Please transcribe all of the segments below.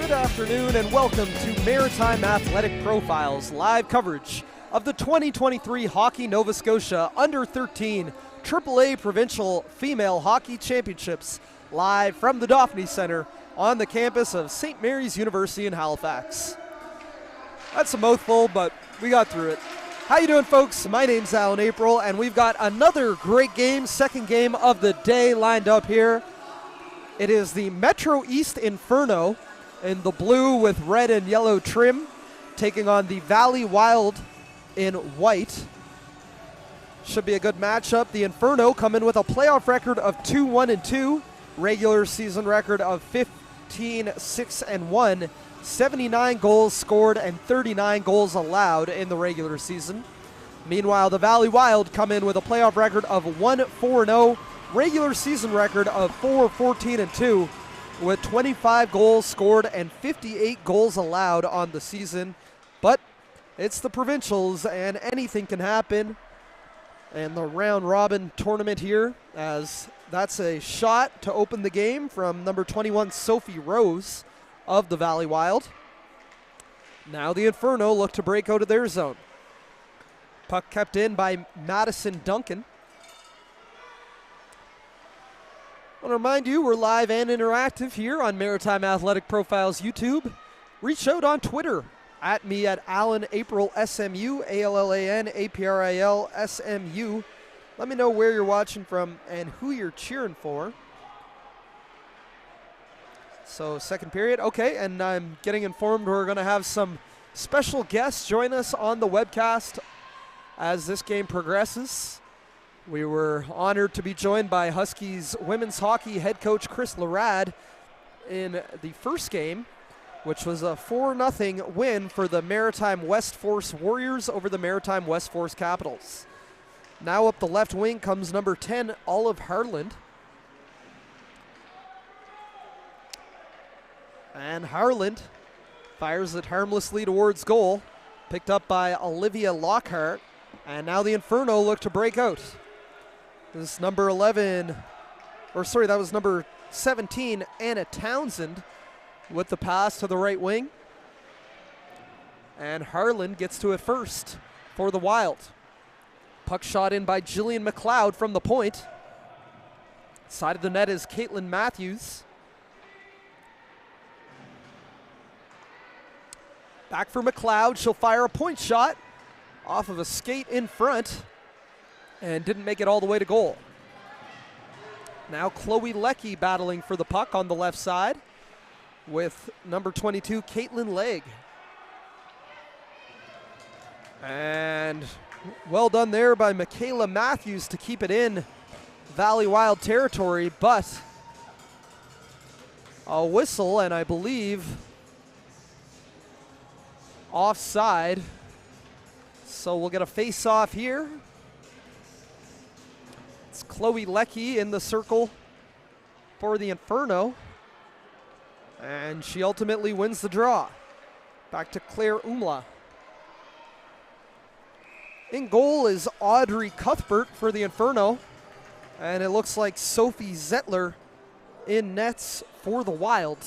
Good afternoon and welcome to Maritime Athletic Profiles, live coverage of the 2023 Hockey Nova Scotia Under-13 AAA Provincial Female Hockey Championships, live from the Daphne Centre on the campus of St. Mary's University in Halifax. That's a mouthful, but we got through it. How you doing, folks? My name's Alan April, and we've got another great game, second game of the day lined up here. It is the Metro East Inferno in the blue with red and yellow trim, taking on the Valley Wild in white. Should be a good matchup. The Inferno come in with a playoff record of 2-1-2, regular season record of 15-6-1, 79 goals scored and 39 goals allowed in the regular season. Meanwhile, the Valley Wild come in with a playoff record of 1-4-0, regular season record of 4-14-2, with 25 goals scored and 58 goals allowed on the season. But it's the Provincials and anything can happen. And the round robin tournament here, as that's a shot to open the game from number 21 Sophie Rose of the Valley Wild. Now the Inferno look to break out of their zone. Puck kept in by Madison Duncan. I want to remind you, we're live and interactive here on Maritime Athletic Profiles YouTube. Reach out on Twitter at me at Alan April SMU, ALLAN APRIL SMU. Let me know where you're watching from and who you're cheering for. So second period, okay, and I'm getting informed we're going to have some special guests join us on the webcast as this game progresses. We were honored to be joined by Huskies women's hockey head coach Chris Larad in the first game, which was a 4-0 win for the Maritime West Force Warriors over the Maritime West Force Capitals. Now up the left wing comes number 10, Olive Harland. And Harland fires it harmlessly towards goal, picked up by Olivia Lockhart. And now the Inferno look to break out. This is number 11, or sorry, that was number 17, Anna Townsend, with the pass to the right wing. And Harland gets to it first for the Wild. Puck shot in by Jillian McLeod from the point. Side of the net is Caitlin Matthews. Back for McLeod. She'll fire a point shot off of a skate in front and didn't make it all the way to goal. Now Chloe Leckie battling for the puck on the left side with number 22, Caitlin Legg. And well done there by Michaela Matthews to keep it in Valley Wild territory, but a whistle, and I believe offside. So we'll get a face-off here. It's Chloe Leckie in the circle for the Inferno. And she ultimately wins the draw. Back to Claire Umla. In goal is Audrey Cuthbert for the Inferno. And it looks like Sophie Zettler in nets for the Wild,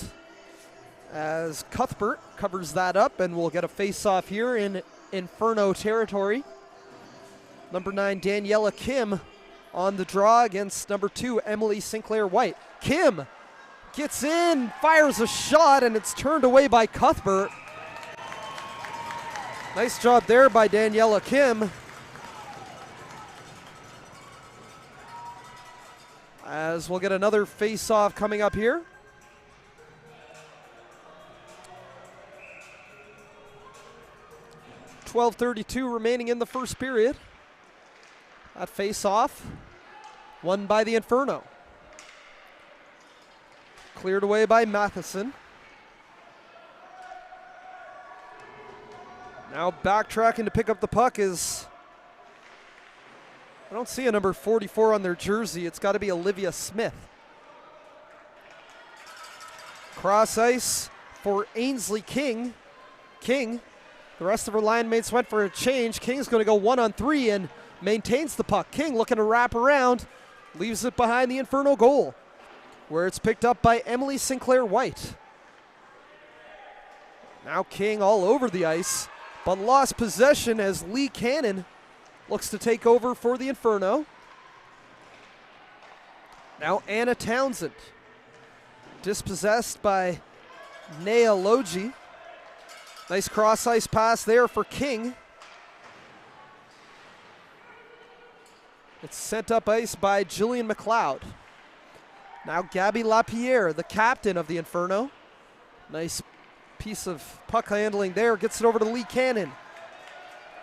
as Cuthbert covers that up, and we'll get a face-off here in Inferno territory. Number 9, Daniela Kim on the draw against number 2, Emily Sinclair White. Kim gets in, fires a shot, and it's turned away by Cuthbert. Nice job there by Daniela Kim. As we'll get another face-off coming up here. .12:32 remaining in the first period. That face-off won by the Inferno. Cleared away by Matheson. Now backtracking to pick up the puck is, I don't see a number 44 on their jersey. It's got to be Olivia Smith. Cross ice for Ainsley King. King, the rest of her line mates went for a change. King's going to go 1-on-3 and maintains the puck. King looking to wrap around, leaves it behind the Inferno goal, where it's picked up by Emily Sinclair White. Now King all over the ice, but lost possession as Lee Cannon looks to take over for the Inferno. Now Anna Townsend, dispossessed by Nea Logie. Nice cross-ice pass there for King. It's sent up ice by Jillian McLeod. Now Gabby Lapierre, the captain of the Inferno. Nice piece of puck handling there, gets it over to Lee Cannon.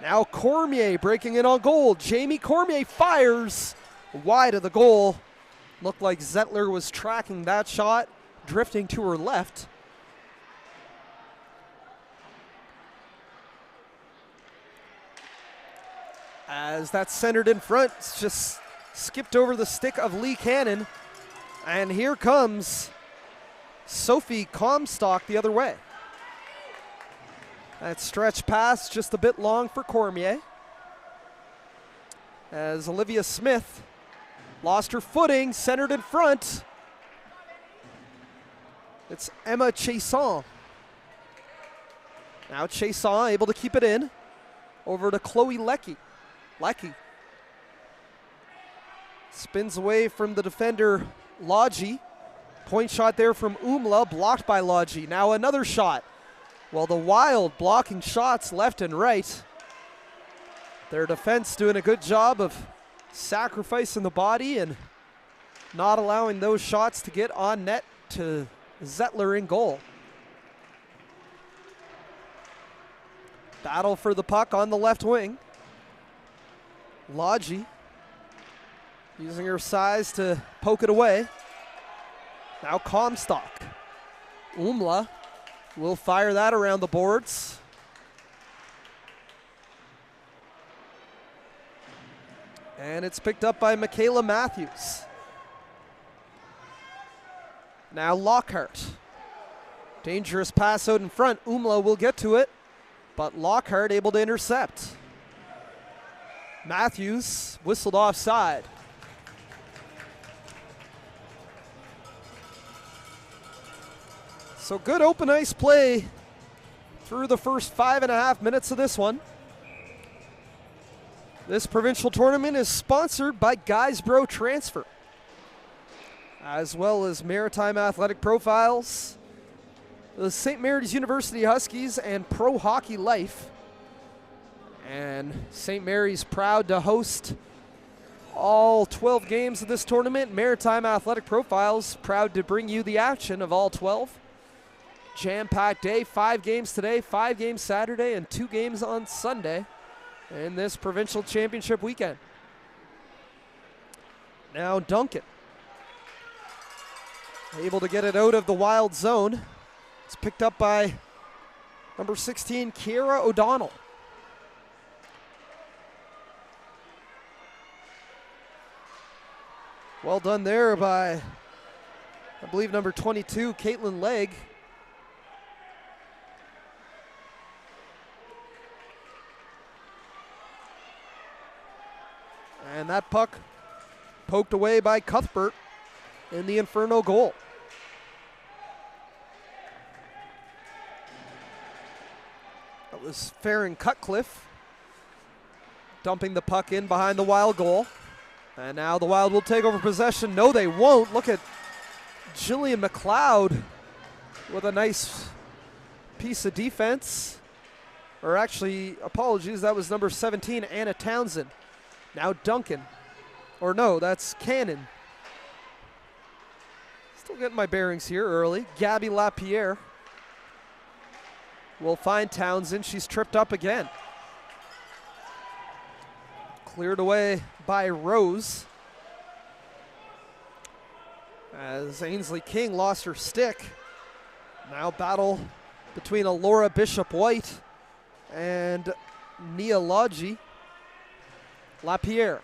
Now Cormier breaking in on goal. Jamie Cormier fires wide of the goal. Looked like Zettler was tracking that shot, drifting to her left. As that's centered in front, it's just skipped over the stick of Lee Cannon. And here comes Sophie Comstock the other way. That stretch pass just a bit long for Cormier. As Olivia Smith lost her footing, centered in front. It's Emma Chason. Now Chason able to keep it in. Over to Chloe Leckie. Spins away from the defender, Logie. Point shot there from Umla, blocked by Logie. Now another shot. Well, the Wild blocking shots left and right. Their defense doing a good job of sacrificing the body and not allowing those shots to get on net to Zettler in goal. Battle for the puck on the left wing. Logie using her size to poke it away. Now Comstock. Umla will fire that around the boards. And it's picked up by Michaela Matthews. Now Lockhart. Dangerous pass out in front. Umla will get to it, but Lockhart able to intercept. Matthews whistled offside. So good open ice play through the first 5.5 minutes of this one. This provincial tournament is sponsored by Guysborough Transfer, as well as Maritime Athletic Profiles, the St. Mary's University Huskies, and Pro Hockey Life. And St. Mary's proud to host all 12 games of this tournament. Maritime Athletic Profiles proud to bring you the action of all 12. Jam-packed day, 5 games today, 5 games Saturday, and 2 games on Sunday in this provincial championship weekend. Now Duncan, able to get it out of the Wild zone. It's picked up by number 16, Kiera O'Donnell. Well done there by, I believe, number 22, Caitlin Legg. And that puck poked away by Cuthbert in the Inferno goal. That was Farron Cutcliffe dumping the puck in behind the Wild goal. And now the Wild will take over possession. No, they won't. Look at Jillian McLeod with a nice piece of defense. Or actually, apologies, that was number 17, Anna Townsend. Now Duncan. Or no, that's Cannon. Still getting my bearings here early. Gabby Lapierre will find Townsend. She's tripped up again. Cleared away by Rose. As Ainsley King lost her stick. Now battle between Alora Bishop-White and Nia Logie. Lapierre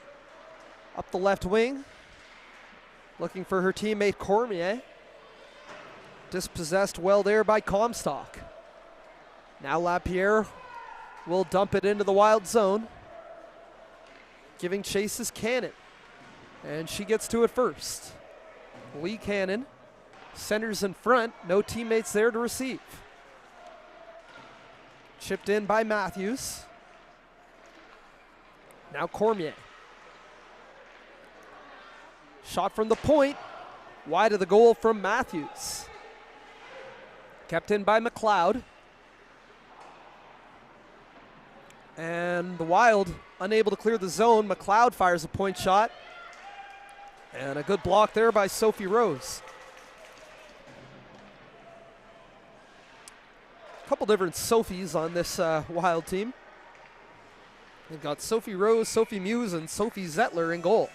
up the left wing, looking for her teammate Cormier. Dispossessed well there by Comstock. Now Lapierre will dump it into the Wild zone. Giving chase is Cannon, and she gets to it first. Lee Cannon centers in front, no teammates there to receive. Chipped in by Matthews. Now Cormier. Shot from the point. Wide of the goal from Matthews. Kept in by McLeod. And the Wild unable to clear the zone. McLeod fires a point shot. And a good block there by Sophie Rose. A couple different Sophies on this Wild team. They've got Sophie Rose, Sophie Muse, and Sophie Zettler in goal.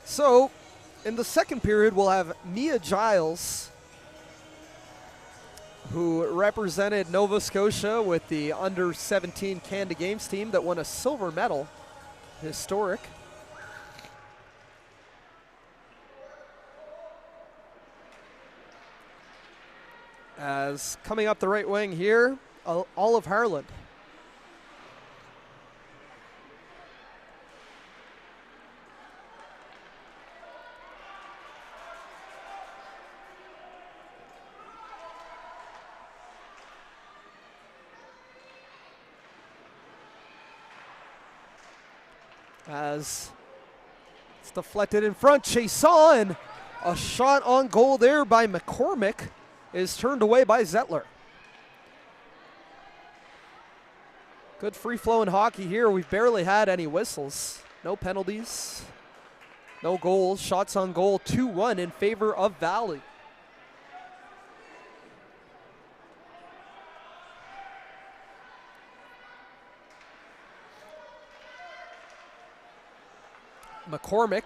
So, in the second period, we'll have Mia Giles, who represented Nova Scotia with the under-17 Canada Games team that won a silver medal. Historic. As coming up the right wing here, Olive Harland. As it's deflected in front, Chason, and a shot on goal there by McCormick is turned away by Zettler. Good free-flowing hockey here. We've barely had any whistles. No penalties, no goals. Shots on goal, 2-1 in favor of Valley. McCormick.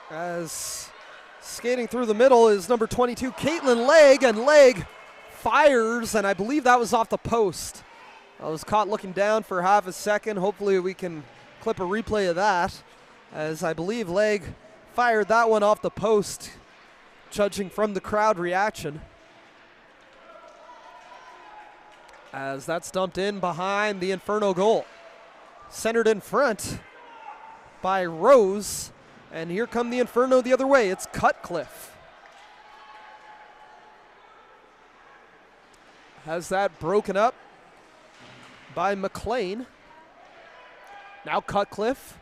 As skating through the middle is number 22, Caitlin Legg, and Legg fires, and I believe that was off the post. I was caught looking down for half a second. Hopefully we can clip a replay of that, as I believe Legg fired that one off the post, judging from the crowd reaction. As that's dumped in behind the Inferno goal. Centered in front by Rose. And here come the Inferno the other way. It's Cutcliffe. Has that broken up by McLean. Now Cutcliffe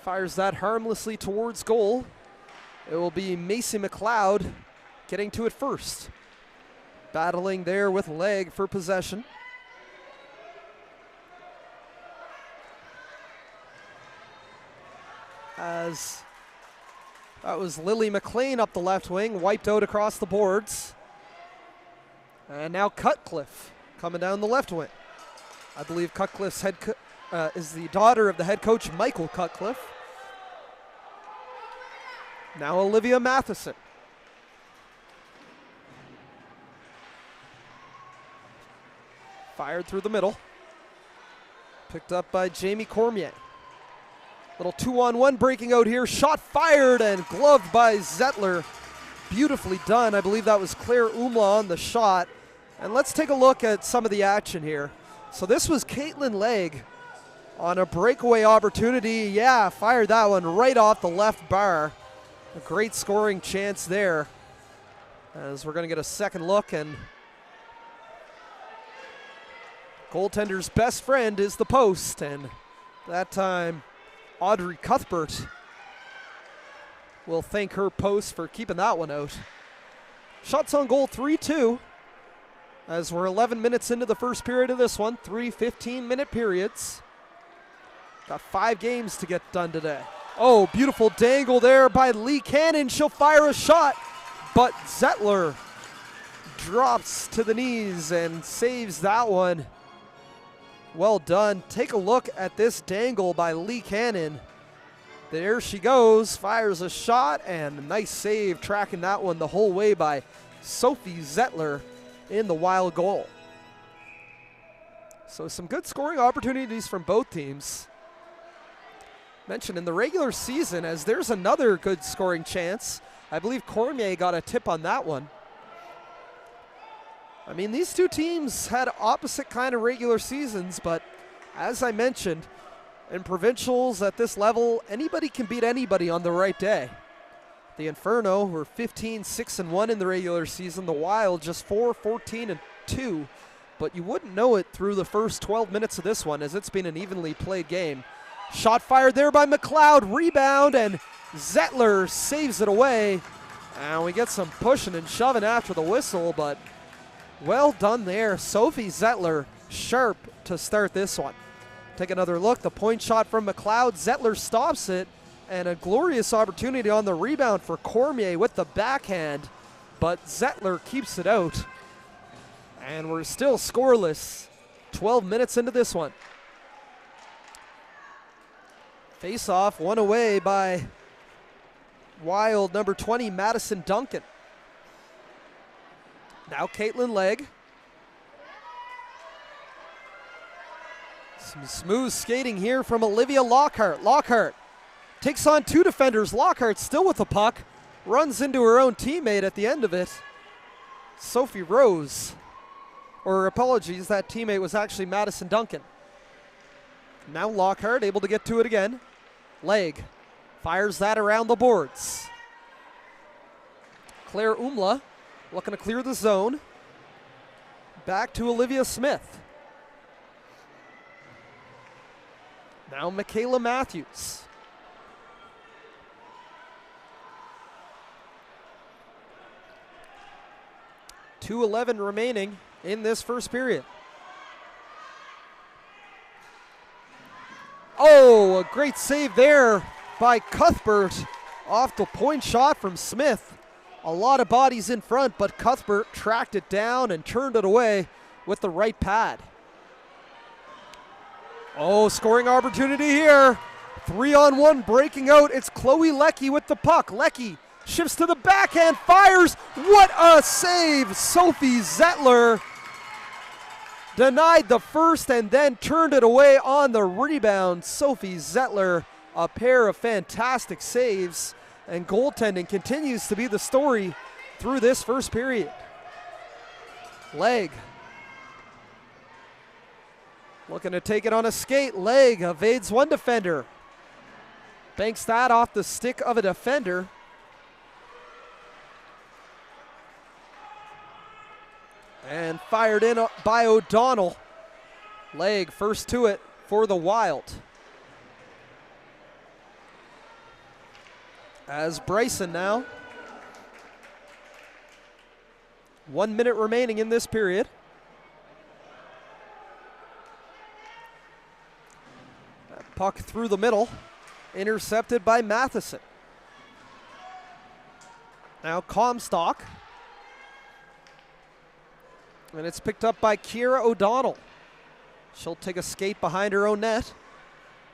fires that harmlessly towards goal. It will be Macy McLeod getting to it first. Battling there with Legg for possession. As that was Lily McLean up the left wing, wiped out across the boards. And now Cutcliffe coming down the left wing. I believe Cutcliffe's is the daughter of the head coach, Michael Cutcliffe. Now Olivia Matheson. Fired through the middle. Picked up by Jamie Cormier. Little 2-on-1 breaking out here. Shot fired and gloved by Zettler. Beautifully done. I believe that was Claire Umla on the shot. And let's take a look at some of the action here. So this was Caitlin Legg on a breakaway opportunity. Yeah, fired that one right off the left bar. A great scoring chance there. As we're going to get a second look, and goaltender's best friend is the post, and that time Audrey Cuthbert will thank her post for keeping that one out. Shots on goal, 3-2, as we're 11 minutes into the first period of this one. 3 15-minute periods. Got 5 games to get done today. Oh, beautiful dangle there by Lee Cannon. She'll fire a shot, but Zettler drops to the knees and saves that one. Well done. Take a look at this dangle by Lee Cannon. There she goes, fires a shot, and a nice save tracking that one the whole way by Sophie Zettler in the Wild goal. So some good scoring opportunities from both teams. Mentioned in the regular season, as there's another good scoring chance. I believe Cormier got a tip on that one. I mean, these two teams had opposite kind of regular seasons, but as I mentioned, In provincials at this level, anybody can beat anybody on the right day. The Inferno were 15-6-1 in the regular season. The Wild just 4-14-2. But you wouldn't know it through the first 12 minutes of this one, as it's been an evenly played game. Shot fired there by McLeod. Rebound, and Zettler saves it away. And we get some pushing and shoving after the whistle, but well done there. Sophie Zettler sharp to start this one. Take another look. The point shot from McLeod. Zettler stops it, and a glorious opportunity on the rebound for Cormier with the backhand, but Zettler keeps it out. And we're still scoreless 12 minutes into this one. Face-off won away by Wild number 20, Madison Duncan. Now Caitlin Legg. Some smooth skating here from Olivia Lockhart. Lockhart takes on two defenders. Lockhart still with the puck. Runs into her own teammate at the end of it. Sophie Rose. Or apologies, that teammate was actually Madison Duncan. Now Lockhart able to get to it again. Legg fires that around the boards. Claire Umla looking to clear the zone. Back to Olivia Smith. Now Michaela Matthews. .2:11 remaining in this first period. Oh, a great save there by Cuthbert off the point shot from Smith. A lot of bodies in front, but Cuthbert tracked it down and turned it away with the right pad. Oh, scoring opportunity here. 3-on-1 breaking out. It's Chloe Leckie with the puck. Leckie shifts to the backhand, fires. What a save. Sophie Zettler denied the first and then turned it away on the rebound. Sophie Zettler, a pair of fantastic saves, and goaltending continues to be the story through this first period. Legg looking to take it on a skate. Legg evades one defender. Banks that off the stick of a defender. And fired in by O'Donnell. Legg first to it for the Wild. As Bryson now. 1 minute remaining in this period. That puck through the middle. Intercepted by Matheson. Now Comstock. And it's picked up by Kira O'Donnell. She'll take a skate behind her own net.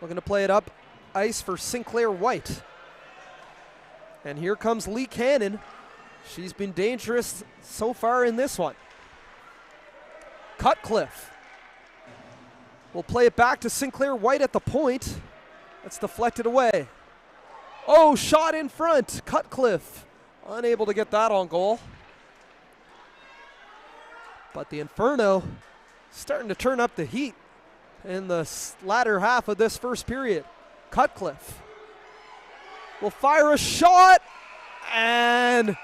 Looking to play it up ice for Sinclair White. And here comes Lee Cannon. She's been dangerous so far in this one. Cutcliffe will play it back to Sinclair White at the point. That's deflected away. Oh, shot in front. Cutcliffe unable to get that on goal. But the Inferno starting to turn up the heat in the latter half of this first period. Cutcliffe will fire a shot, and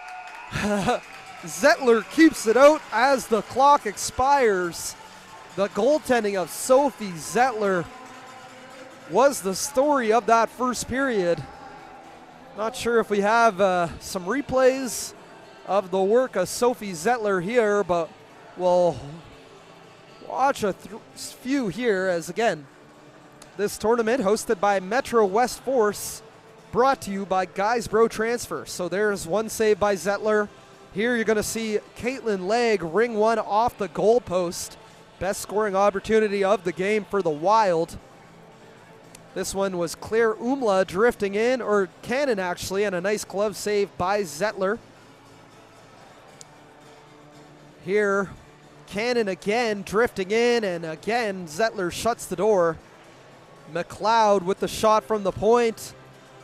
Zettler keeps it out as the clock expires. The goaltending of Sophie Zettler was the story of that first period. Not sure if we have some replays of the work of Sophie Zettler here, but we'll watch a few here as, again, this tournament hosted by Metro West Force, brought to you by Guysbro Transfer. So there's one save by Zettler. Here you're going to see Caitlin Legg ring one off the goalpost. Best scoring opportunity of the game for the Wild. This one was Claire Umla drifting in, or Cannon actually, and a nice glove save by Zettler. Here, Cannon again drifting in, and again Zettler shuts the door. McLeod with the shot from the point.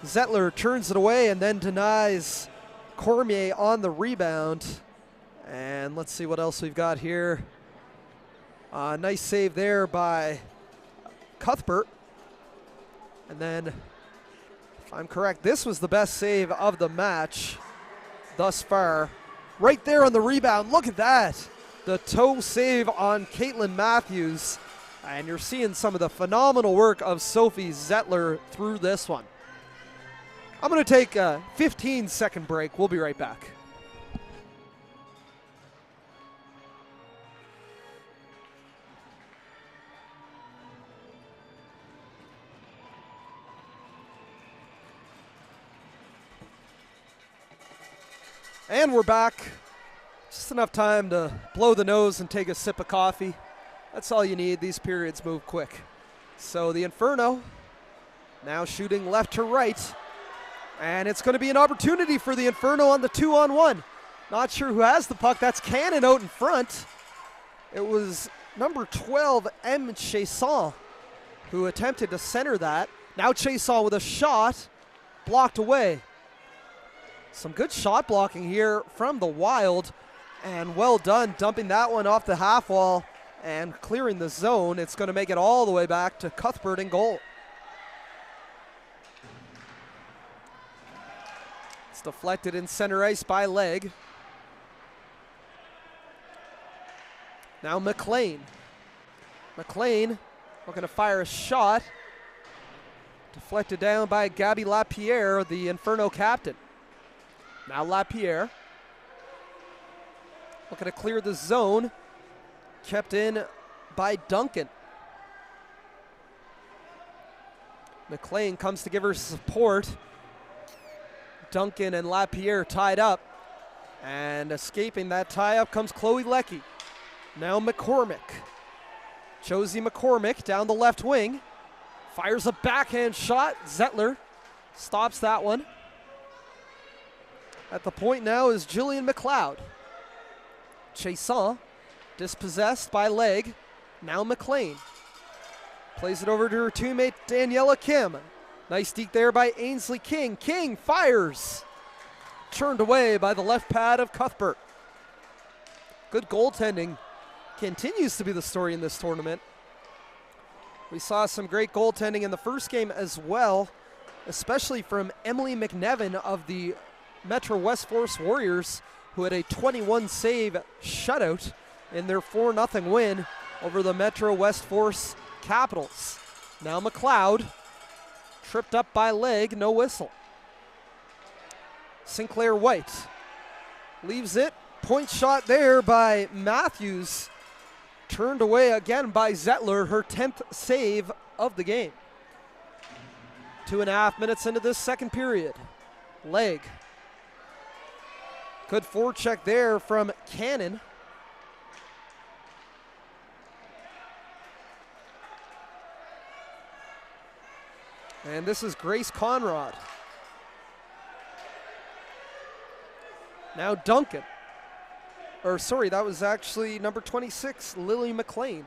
Zettler turns it away and then denies Cormier on the rebound. And let's see what else we've got here. Nice save there by Cuthbert. And then, if I'm correct, this was the best save of the match thus far. Right there on the rebound, look at that. The toe save on Caitlin Matthews. And you're seeing some of the phenomenal work of Sophie Zettler through this one. I'm going to take a 15-second break. We'll be right back. And we're back. Just enough time to blow the nose and take a sip of coffee. That's all you need. These periods move quick. So the Inferno now shooting left to right. And it's going to be an opportunity for the Inferno on the 2-on-1. Not sure who has the puck. That's Cannon out in front. It was number 12, M. Chasson, who attempted to center that. Now Chasson with a shot, blocked away. Some good shot blocking here from the Wild. And well done, dumping that one off the half wall and clearing the zone. It's going to make it all the way back to Cuthbert in goal. It's deflected in center ice by Legg. Now McLean. McLean looking to fire a shot. Deflected down by Gabby Lapierre, the Inferno captain. Now Lapierre looking to clear the zone. Kept in by Duncan. McLean comes to give her support. Duncan and Lapierre tied up. And escaping that tie-up comes Chloe Leckie. Now McCormick. Josie McCormick down the left wing. Fires a backhand shot. Zettler stops that one. At the point now is Jillian McLeod. Chasson dispossessed by Legg. Now McLean. Plays it over to her teammate Daniela Kim. Nice deke there by Ainsley King. King fires. Turned away by the left pad of Cuthbert. Good goaltending. Continues to be the story in this tournament. We saw some great goaltending in the first game as well, especially from Emily McNevin of the Metro West Force Warriors, who had a 21 save shutout in their 4-0 win over the Metro West Force Capitals. Now McLeod, tripped up by Legg, no whistle. Sinclair White leaves it. Point shot there by Matthews. Turned away again by Zettler, her 10th save of the game. 2.5 minutes into this second period. Legg. Good forecheck there from Cannon. And this is Grace Conrad. Now Duncan. Or sorry, that was actually number 26, Lily McLean.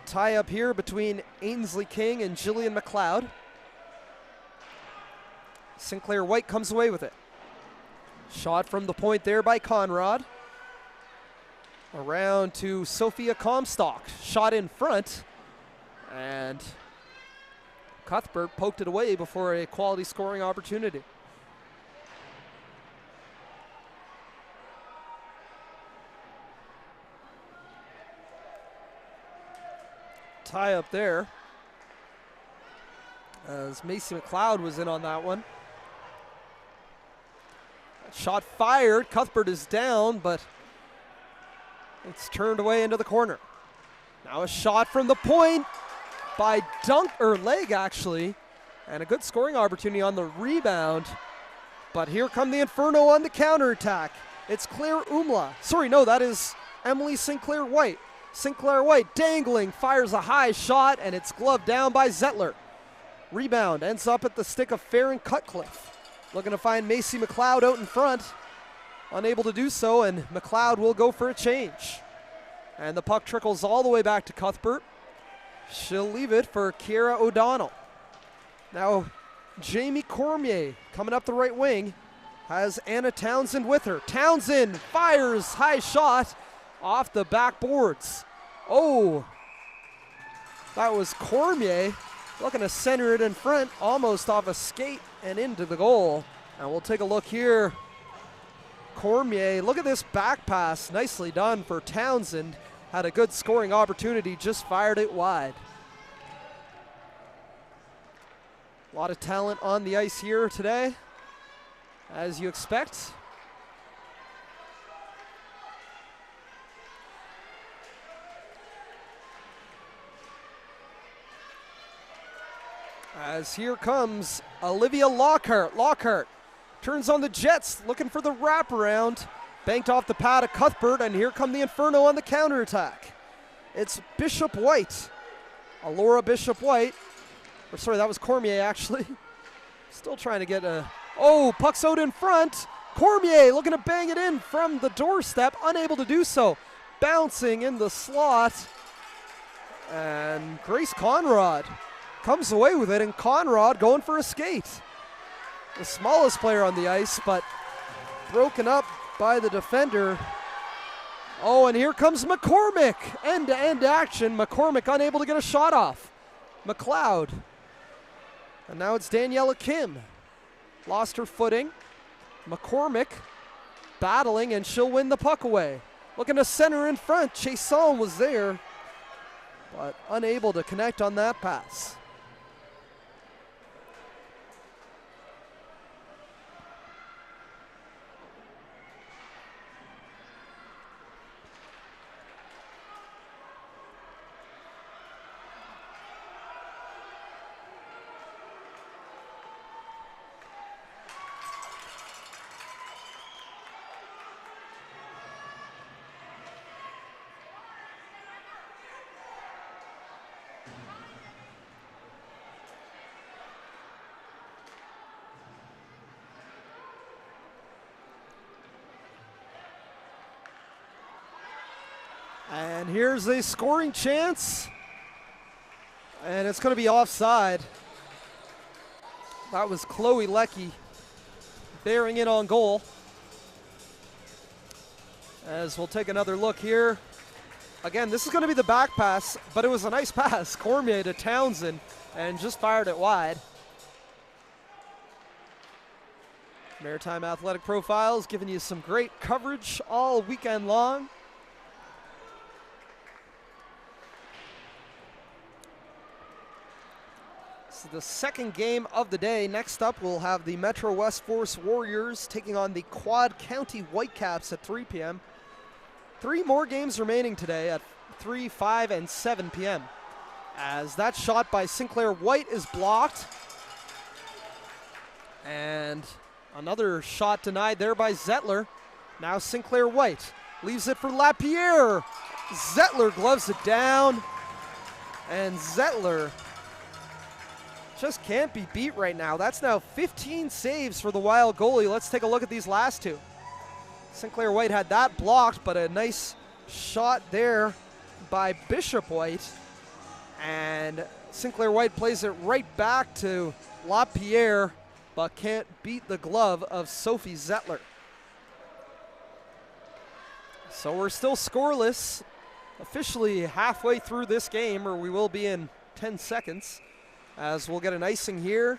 Tie up here between Ainsley King and Jillian McLeod. Sinclair White comes away with it. Shot from the point there by Conrad. Around to Sophia Comstock. Shot in front. And Cuthbert poked it away before a quality scoring opportunity. Tie up there as Macy McLeod was in on that one. Shot fired. Cuthbert is down, but it's turned away into the corner. Now a shot from the point by Legg actually, and a good scoring opportunity on the rebound. But here come the Inferno on the counterattack. It's Claire Umla. Sorry, no, that is Emily Sinclair White. Sinclair White dangling, fires a high shot, and it's gloved down by Zettler. Rebound ends up at the stick of Farron Cutcliffe. Looking to find Macy McLeod out in front. Unable to do so, and McLeod will go for a change. And the puck trickles all the way back to Cuthbert. She'll leave it for Kiera O'Donnell. Now, Jamie Cormier coming up the right wing has Anna Townsend with her. Townsend fires, high shot off the backboards. Oh, That was Cormier looking to center it in front, almost off a skate and into the goal. And we'll take a look here. Cormier, look at this back pass, nicely done for Townsend. Had a good scoring opportunity, just fired it wide. A lot of talent on the ice here today, as you expect. As here comes Olivia Lockhart. Lockhart turns on the Jets, looking for the wraparound. Banked off the pad of Cuthbert, and here come the Inferno on the counterattack. It's Bishop White. Alora Bishop White. Or sorry, that was Cormier actually. Still trying to get a... Oh, puck's out in front. Cormier looking to bang it in from the doorstep, unable to do so. Bouncing in the slot. And Grace Conrad comes away with it, and Conrad going for a skate. The smallest player on the ice, but broken up by the defender. Oh, and here comes McCormick. End-to-end action. McCormick unable to get a shot off. McLeod. And now it's Daniela Kim. Lost her footing. McCormick battling, and she'll win the puck away. Looking to center in front. Chason was there, but unable to connect on that pass. And here's a scoring chance. And it's going to be offside. That was Chloe Leckie bearing in on goal. As we'll take another look here. Again, this is going to be the back pass, but it was a nice pass. Cormier to Townsend, and just fired it wide. Maritime Athletic Profiles giving you some great coverage all weekend long. This is the second game of the day. Next up, we'll have the Metro West Force Warriors taking on the Quad County Whitecaps at 3 p.m. 3 more games remaining today at 3, 5, and 7 p.m. As that shot by Sinclair White is blocked. And another shot denied there by Zettler. Now Sinclair White leaves it for Lapierre. Zettler gloves it down. And Zettler just can't be beat right now. That's now 15 saves for the Wild goalie. Let's take a look at these last two. Sinclair White had that blocked, but a nice shot there by Bishop White. And Sinclair White plays it right back to Lapierre, but can't beat the glove of Sophie Zettler. So we're still scoreless, officially halfway through this game, or we will be in 10 seconds. As we'll get an icing here.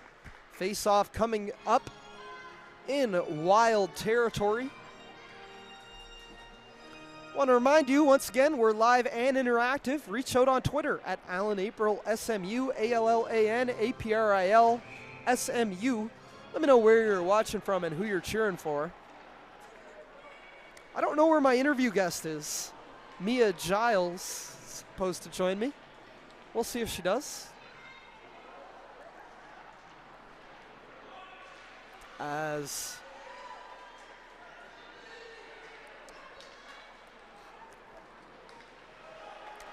Face-off coming up in Wild territory. Want to remind you, once again, we're live and interactive. Reach out on Twitter at Alan April SMU, ALLAN APRIL SMU. Let me know where you're watching from and who you're cheering for. I don't know where my interview guest is. Mia Giles is supposed to join me. We'll see if she does. As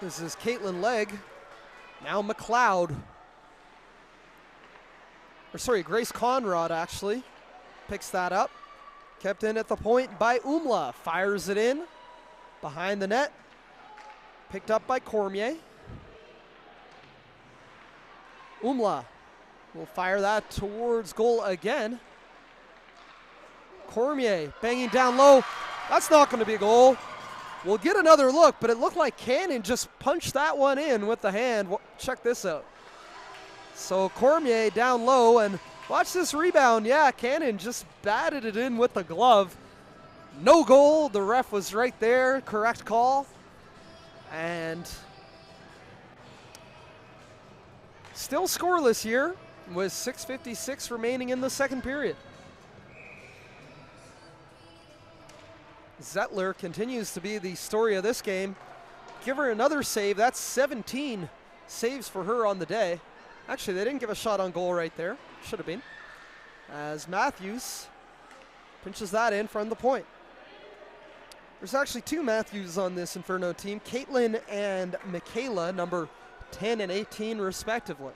this is Caitlin Legg, now McLeod, or sorry, Grace Conrad actually picks that up, kept in at the point by Umla, fires it in behind the net, picked up by Cormier. Umla will fire that towards goal again. Cormier banging down low. That's not going to be a goal. We'll get another look, but it looked like Cannon just punched that one in with the hand. Check this out. So Cormier down low, and watch this rebound. Yeah, Cannon just batted it in with the glove. No goal. The ref was right there. Correct call. And still scoreless here with 6:56 remaining in the second period. Zettler continues to be the story of this game. Give her another save. That's 17 saves for her on the day. Actually, they didn't give a shot on goal right there. Should have been. As Matthews pinches that in from the point. There's actually two Matthews on this Inferno team, Caitlin and Michaela, number 10 and 18 respectively.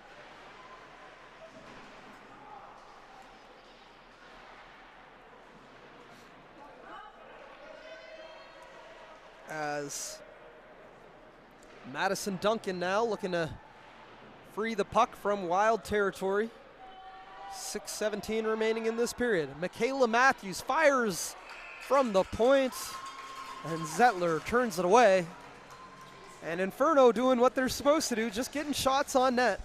As Madison Duncan now looking to free the puck from Wild territory. 6:17 remaining in this period. Michaela Matthews fires from the point, and Zettler turns it away. And Inferno doing what they're supposed to do, just getting shots on net.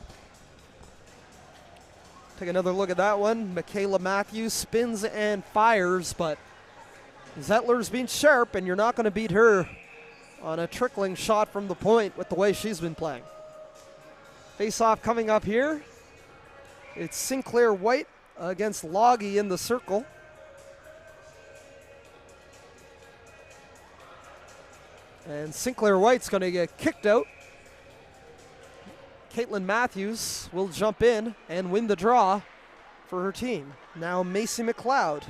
Take another look at that one. Michaela Matthews spins and fires, but Zettler's being sharp, and you're not going to beat her on a trickling shot from the point with the way she's been playing. Face-off coming up here. It's Sinclair White against Loggy in the circle. And Sinclair White's going to get kicked out. Caitlin Matthews will jump in and win the draw for her team. Now Macy McLeod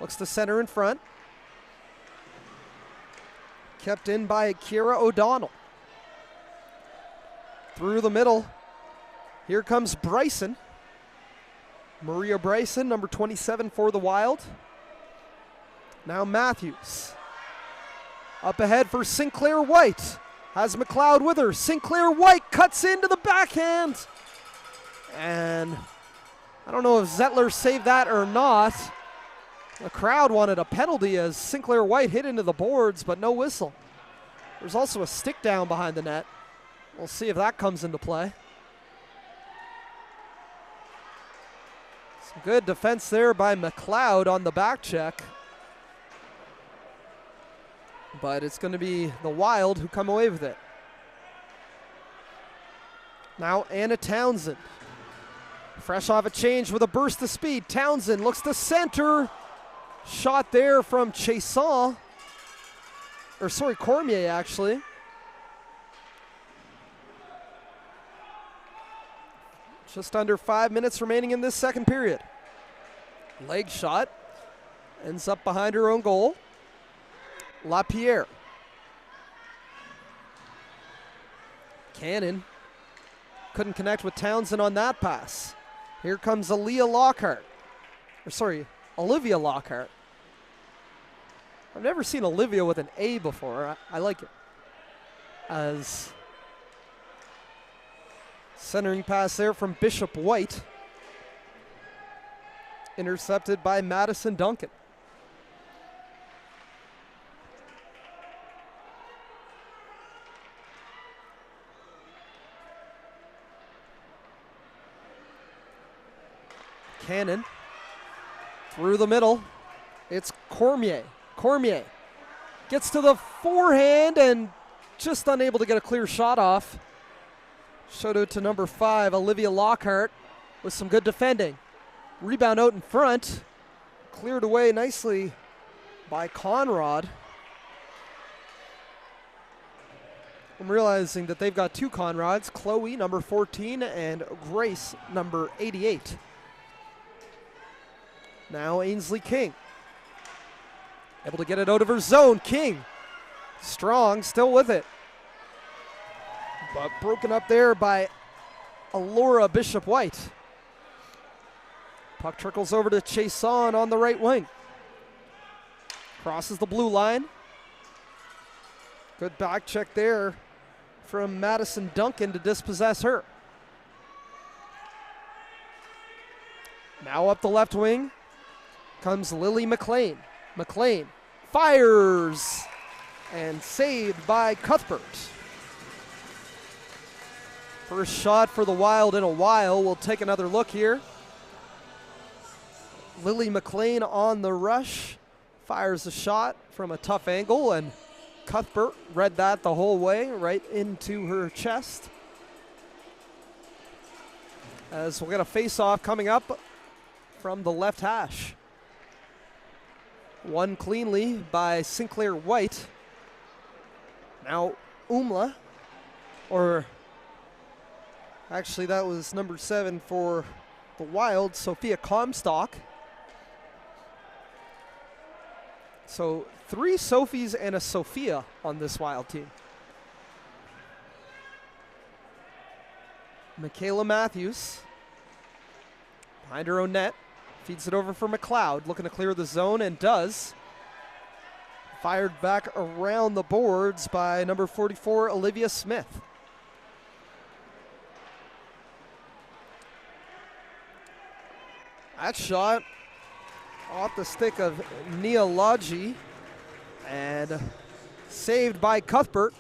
looks to center in front. Kept in by Kira O'Donnell. Through the middle. Here comes Bryson. Maria Bryson, number 27 for the Wild. Now Matthews. Up ahead for Sinclair White. Has McLeod with her. Sinclair White cuts into the backhand. And I don't know if Zettler saved that or not. The crowd wanted a penalty as Sinclair White hit into the boards, but no whistle. There's also a stick down behind the net. We'll see if that comes into play. Some good defense there by McLeod on the back check. But it's going to be the Wild who come away with it. Now Anna Townsend. Fresh off a change with a burst of speed. Townsend looks to center. Shot there from Chasson. Or sorry, Cormier actually. Just under 5 minutes remaining in this second period. Leg shot. Ends up behind her own goal. LaPierre. Cannon couldn't connect with Townsend on that pass. Here comes Olivia Lockhart. I've never seen Olivia with an A before. I like it. As centering pass there from Bishop White. Intercepted by Madison Duncan. Cannon through the middle. It's Cormier. Cormier gets to the forehand and just unable to get a clear shot off. Showed it to number 5, Olivia Lockhart, with some good defending. Rebound out in front. Cleared away nicely by Conrad. I'm realizing that they've got two Conrads, Chloe, number 14, and Grace, number 88. Now Ainsley King. Able to get it out of her zone. King, strong, still with it. But broken up there by Alora Bishop White. Puck trickles over to Chasson on the right wing. Crosses the blue line. Good back check there from Madison Duncan to dispossess her. Now up the left wing comes Lily McLean. McLean fires, and saved by Cuthbert. First shot for the Wild in a while. We'll take another look here. Lily McLean on the rush, fires a shot from a tough angle, and Cuthbert read that the whole way, right into her chest. As we'll get a face-off coming up from the left hash. Won cleanly by Sinclair White. Now Umla, or actually that was number 7 for the Wild, Sophia Comstock. So 3 Sophies and a Sophia on this Wild team. Michaela Matthews, behind her own net, feeds it over for McLeod, looking to clear the zone, and does. Fired back around the boards by number 44, Olivia Smith. That shot off the stick of Nia Lodgy and saved by Cuthbert.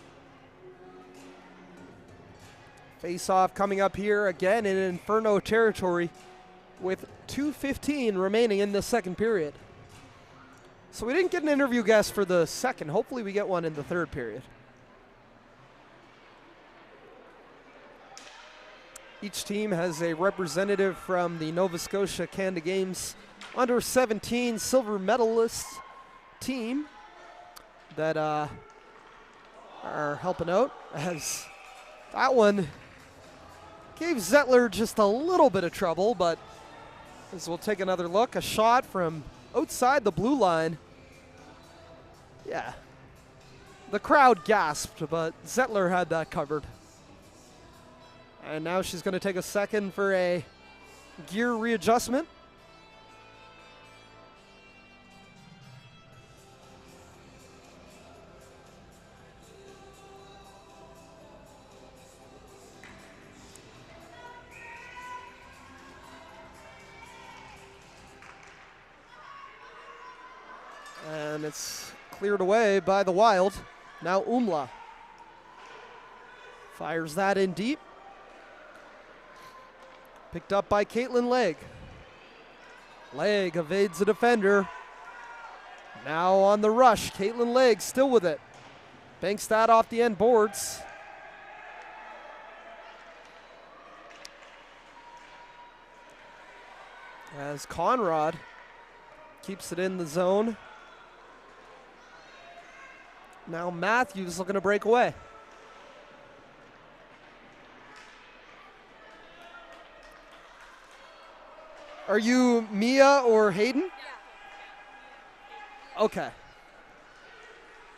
Face-off coming up here again in Inferno territory with 2:15 remaining in the second period. So we didn't get an interview guest for the second. Hopefully we get one in the third period. Each team has a representative from the Nova Scotia Canada Games under 17 silver medalist team that are helping out, as that one gave Zettler just a little bit of trouble, but as we'll take another look, a shot from outside the blue line. Yeah, the crowd gasped, but Zettler had that covered. And now she's going to take a second for a gear readjustment. And it's cleared away by the Wild. Now Umla fires that in deep. Picked up by Caitlin Legg. Legg evades the defender. Now on the rush, Caitlin Legg still with it. Banks that off the end boards. As Conrad keeps it in the zone. Now Matthews looking to break away. Are you Mia or Hayden? Yeah. Okay.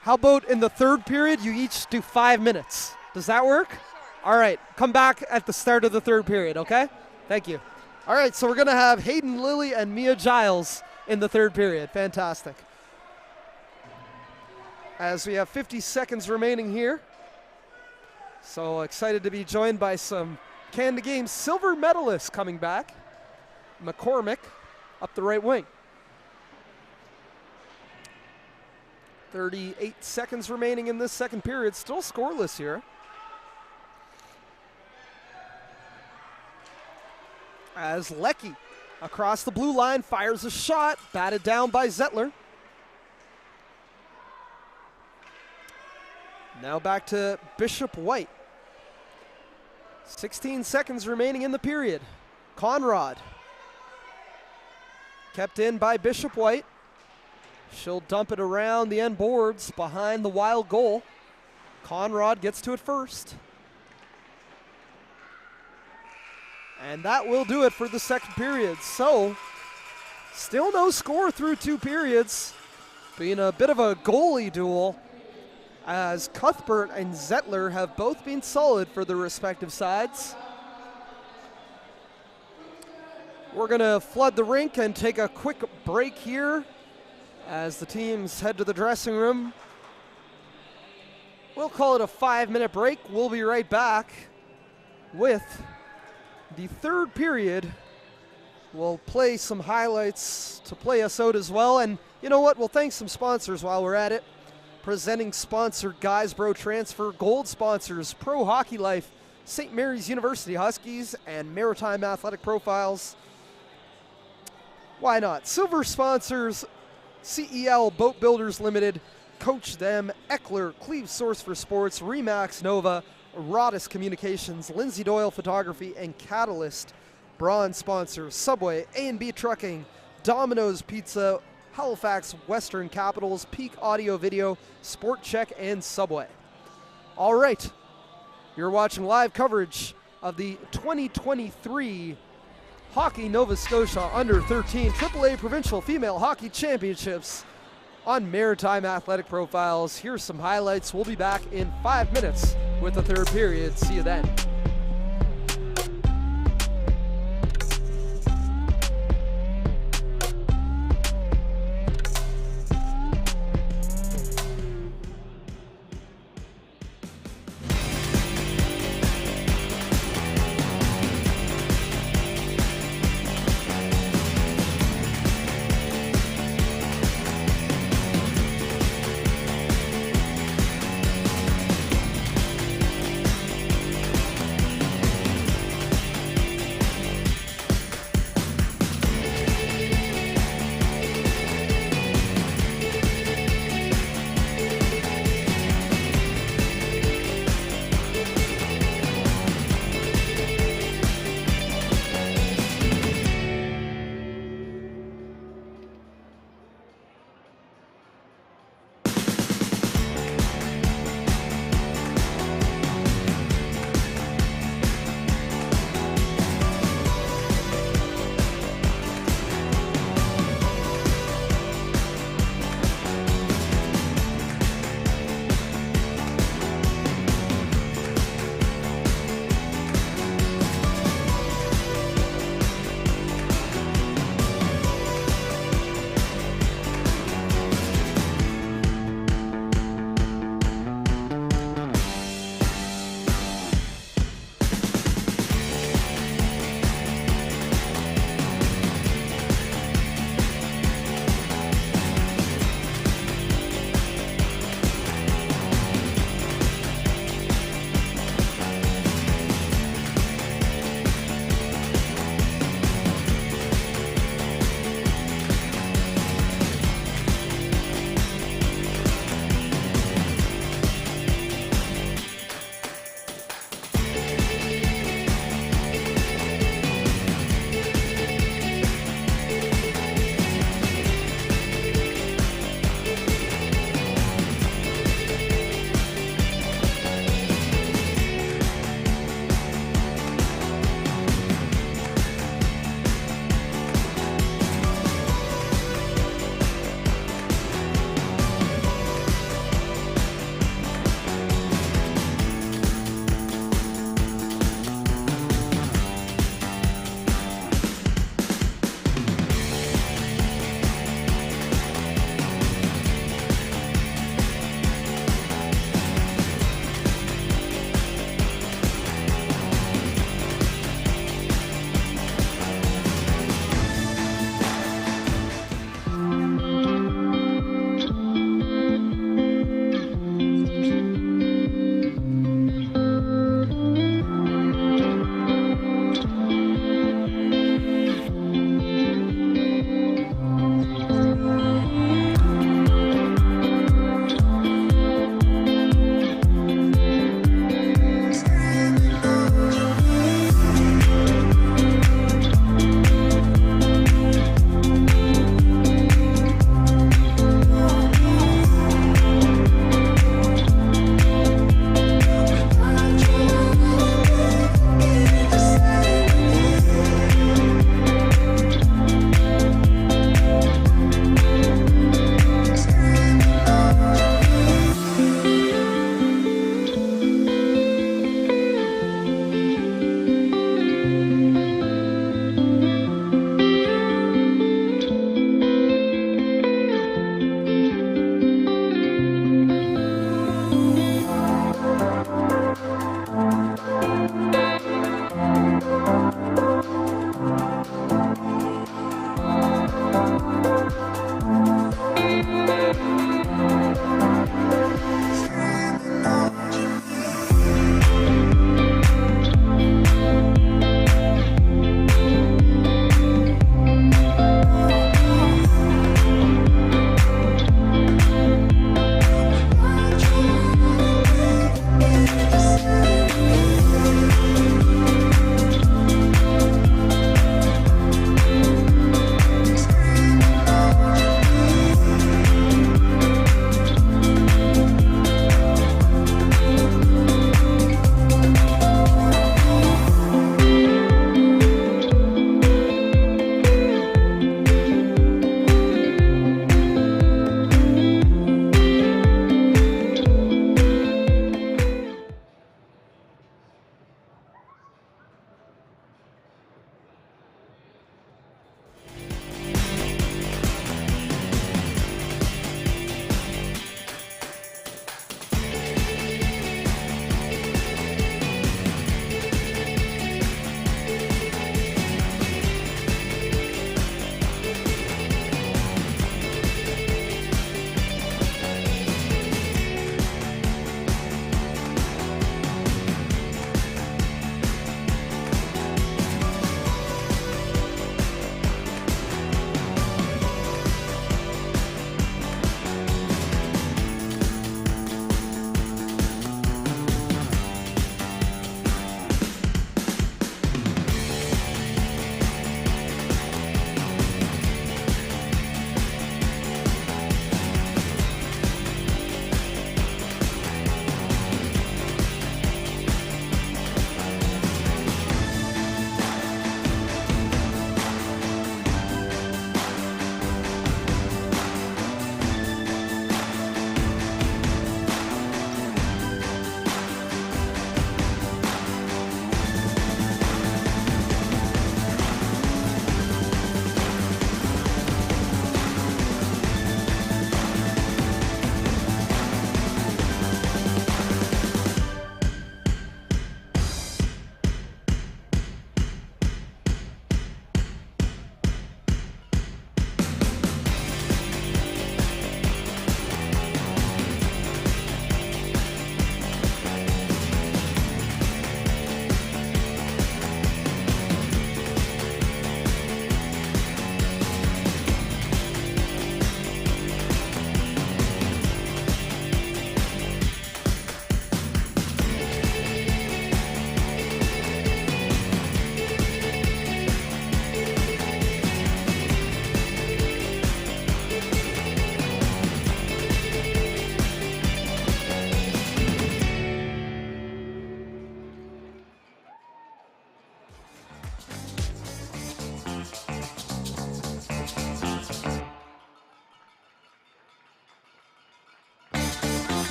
How about in the third period, you each do 5 minutes? Does that work? Sure. All right. Come back at the start of the third period, okay? Thank you. All right, so we're going to have Hayden Lilly and Mia Giles in the third period. Fantastic. As we have 50 seconds remaining here. So excited to be joined by some Canada Games silver medalists coming back. McCormick up the right wing. 38 seconds remaining in this second period. Still scoreless here. As Lecky across the blue line fires a shot, batted down by Zettler. Now back to Bishop White. 16 seconds remaining in the period. Conrad. Kept in by Bishop White. She'll dump it around the end boards behind the Wild goal. Conrad gets to it first. And that will do it for the second period. So, still no score through 2 periods. Being a bit of a goalie duel, as Cuthbert and Zettler have both been solid for their respective sides. We're going to flood the rink and take a quick break here as the teams head to the dressing room. We'll call it a 5-minute break. We'll be right back with the third period. We'll play some highlights to play us out as well. And you know what? We'll thank some sponsors while we're at it. Presenting sponsor, Guysbro Transfer. Gold sponsors, Pro Hockey Life, St. Mary's University Huskies, and Maritime Athletic Profiles. Why not? Silver sponsors, CEL Boat Builders Limited, Coach Them, Eckler, Cleve Source for Sports, Remax Nova, Rodis Communications, Lindsay Doyle Photography, and Catalyst. Bronze sponsors, Subway, A&B Trucking, Domino's Pizza, Halifax Western Capitals, Peak Audio Video, Sport Check, and Subway. All right, you're watching live coverage of the 2023 Hockey Nova Scotia Under 13 AAA Provincial Female Hockey Championships on Maritime Athletic Profiles. Here's some highlights. We'll be back in 5 minutes with the third period. See you then.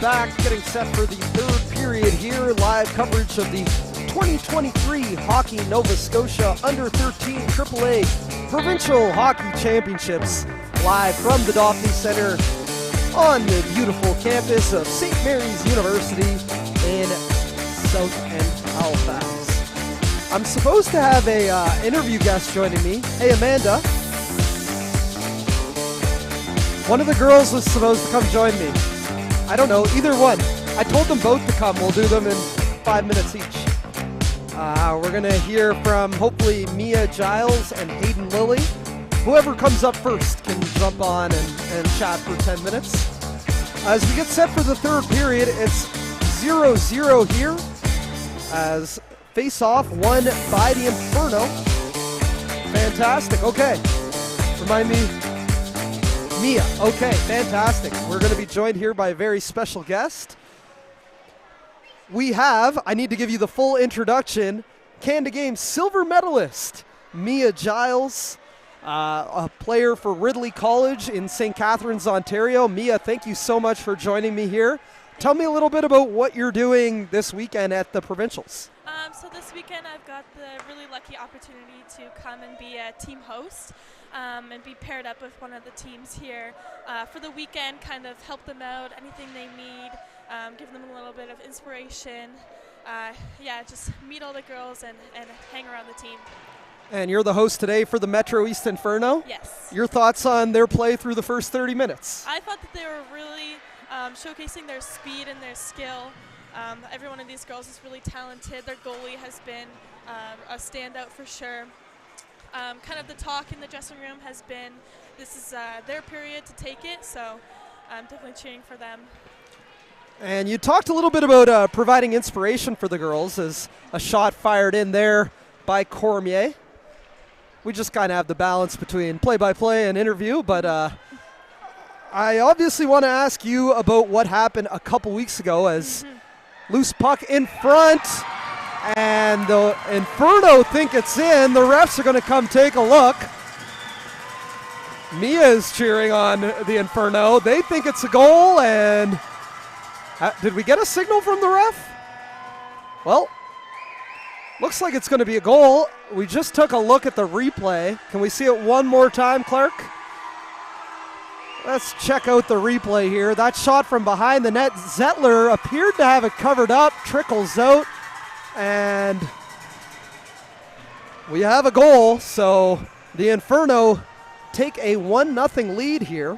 back, getting set for the third period here. Live coverage of the 2023 Hockey Nova Scotia Under 13 AAA Provincial Hockey Championships. Live from the Dauphin Centre on the beautiful campus of St. Mary's University in South End, Halifax. I'm supposed to have a interview guest joining me. Hey, Amanda. One of the girls was supposed to come join me. I don't know, either one. I told them both to come. We'll do them in 5 minutes each. We're going to hear from hopefully Mia Giles and Hayden Lilly. Whoever comes up first can jump on and chat for 10 minutes. As we get set for the third period, it's 0-0 here as face-off won by the Inferno. Fantastic. Okay. Remind me. Mia. Okay, fantastic. We're going to be joined here by a very special guest. I need to give you the full introduction, Canada Games silver medalist, Mia Giles, a player for Ridley College in St. Catharines, Ontario. Mia, thank you so much for joining me here. Tell me a little bit about what you're doing this weekend at the Provincials. So this weekend I've got the really lucky opportunity to come and be a team host and be paired up with one of the teams here for the weekend, kind of help them out, anything they need, give them a little bit of inspiration. Just meet all the girls and hang around the team. And you're the host today for the Metro East Inferno? Yes. Your thoughts on their play through the first 30 minutes? I thought that they were really showcasing their speed and their skill. Every one of these girls is really talented. Their goalie has been a standout for sure. Kind of the talk in the dressing room has been this is their period to take it, so I'm definitely cheering for them. And you talked a little bit about providing inspiration for the girls as a shot fired in there by Cormier. We just kind of have the balance between play-by-play and interview, but I obviously want to ask you about what happened a couple weeks ago as loose puck in front, and the Inferno think it's in. The refs are going to come take a look. Mia is cheering on the Inferno. They think it's a goal, and did we get a signal from the ref? Well, looks like it's going to be a goal. We just took a look at the replay. Can we see it one more time, Clark? Let's check out the replay here. That shot from behind the net, Zettler appeared to have it covered up, trickles out, and we have a goal. So the Inferno take a 1-0 lead here.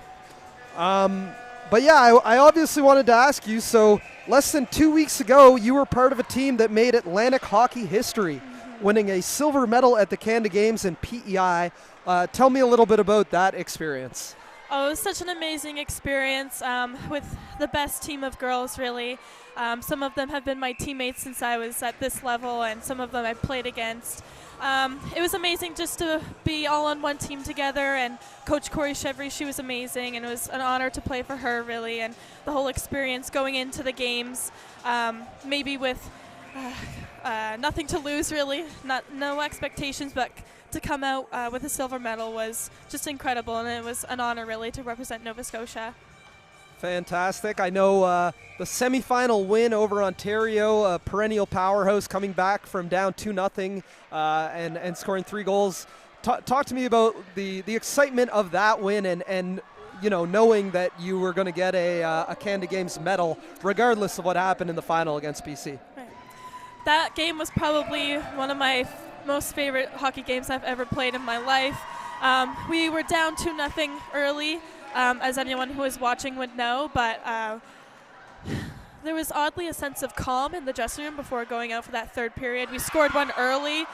But yeah, I obviously wanted to ask you, so less than 2 weeks ago, you were part of a team that made Atlantic hockey history, winning a silver medal at the Canada Games in PEI. Tell me a little bit about that experience. Oh, it was such an amazing experience with the best team of girls, really. Some of them have been my teammates since I was at this level, and some of them I've played against. It was amazing just to be all on one team together, and Coach Corey Chevry, she was amazing, and it was an honor to play for her, really, and the whole experience going into the games, maybe with nothing to lose, really, no expectations, but to come out with a silver medal was just incredible, and it was an honor, really, to represent Nova Scotia. Fantastic. I know the semifinal win over Ontario, a perennial powerhouse coming back from down 2-0 and scoring 3 goals. Talk to me about the excitement of that win and you know, knowing that you were going to get a Canada Games medal regardless of what happened in the final against BC. Right. That game was probably one of my most favorite hockey games I've ever played in my life. We were down 2-0 early, as anyone who was watching would know, but there was oddly a sense of calm in the dressing room before going out for that third period. We scored one early.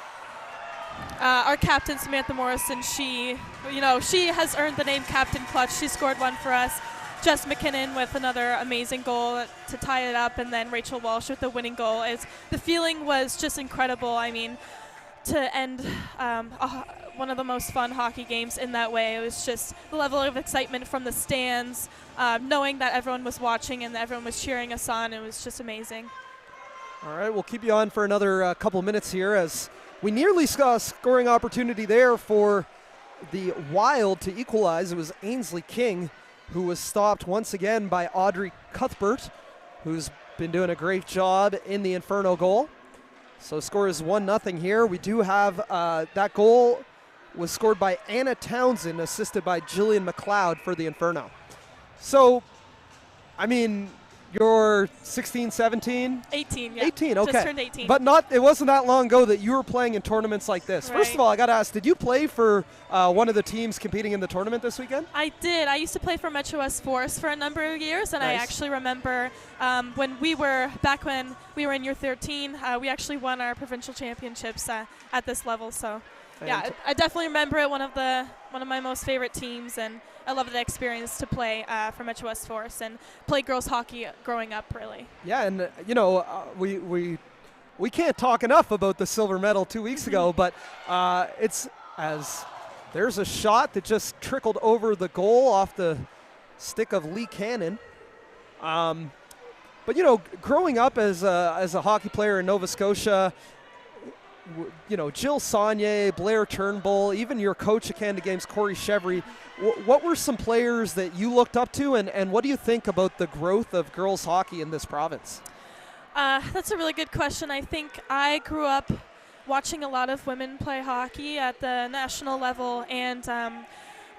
Our captain, Samantha Morrison, she has earned the name Captain Clutch. She scored one for us. Jess McKinnon with another amazing goal to tie it up, and then Rachel Walsh with the winning goal. The feeling was just incredible. I mean, to end one of the most fun hockey games in that way. It was just the level of excitement from the stands, knowing that everyone was watching and that everyone was cheering us on. It was just amazing. All right, we'll keep you on for another couple minutes here as we nearly saw a scoring opportunity there for the Wild to equalize. It was Ainsley King who was stopped once again by Audrey Cuthbert. who's been doing a great job in the Inferno goal. So score is 1-0 here. We do have that goal was scored by Anna Townsend, assisted by Jillian McLeod for the Inferno. So, I mean, you're 16, 17? 18, yeah. 18, okay. Just turned 18. But it wasn't that long ago that you were playing in tournaments like this. Right. First of all, I got to ask, did you play for one of the teams competing in the tournament this weekend? I did. I used to play for Metro West Forest for a number of years, and Nice. I actually remember when we were in U13, we actually won our provincial championships at this level. So, yeah, I definitely remember it. One of my most favorite teams, and I love the experience to play for Metro West Forest and play girls hockey growing up, really. Yeah, and we can't talk enough about the silver medal 2 weeks ago, but there's a shot that just trickled over the goal off the stick of Lee Cannon. But growing up as a hockey player in Nova Scotia, Jill Saunier, Blair Turnbull, even your coach at Canada Games, Corey Chevry, what were some players that you looked up to, and what do you think about the growth of girls hockey in this province? That's a really good question. I think I grew up watching a lot of women play hockey at the national level and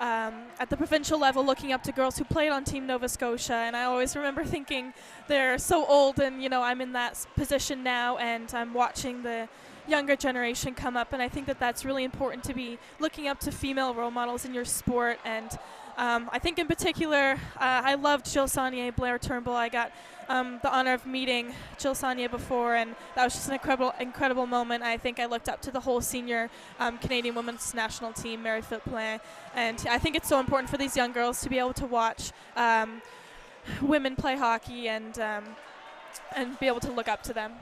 at the provincial level, looking up to girls who played on Team Nova Scotia, and I always remember thinking they're so old, and I'm in that position now, and I'm watching the younger generation come up, and I think that that's really important to be looking up to female role models in your sport. And I think in particular, I loved Jill Saunier, Blair Turnbull. I got the honor of meeting Jill Saunier before, and that was just an incredible moment. I think I looked up to the whole senior Canadian women's national team, Mary Philplin, and I think it's so important for these young girls to be able to watch women play hockey and be able to look up to them.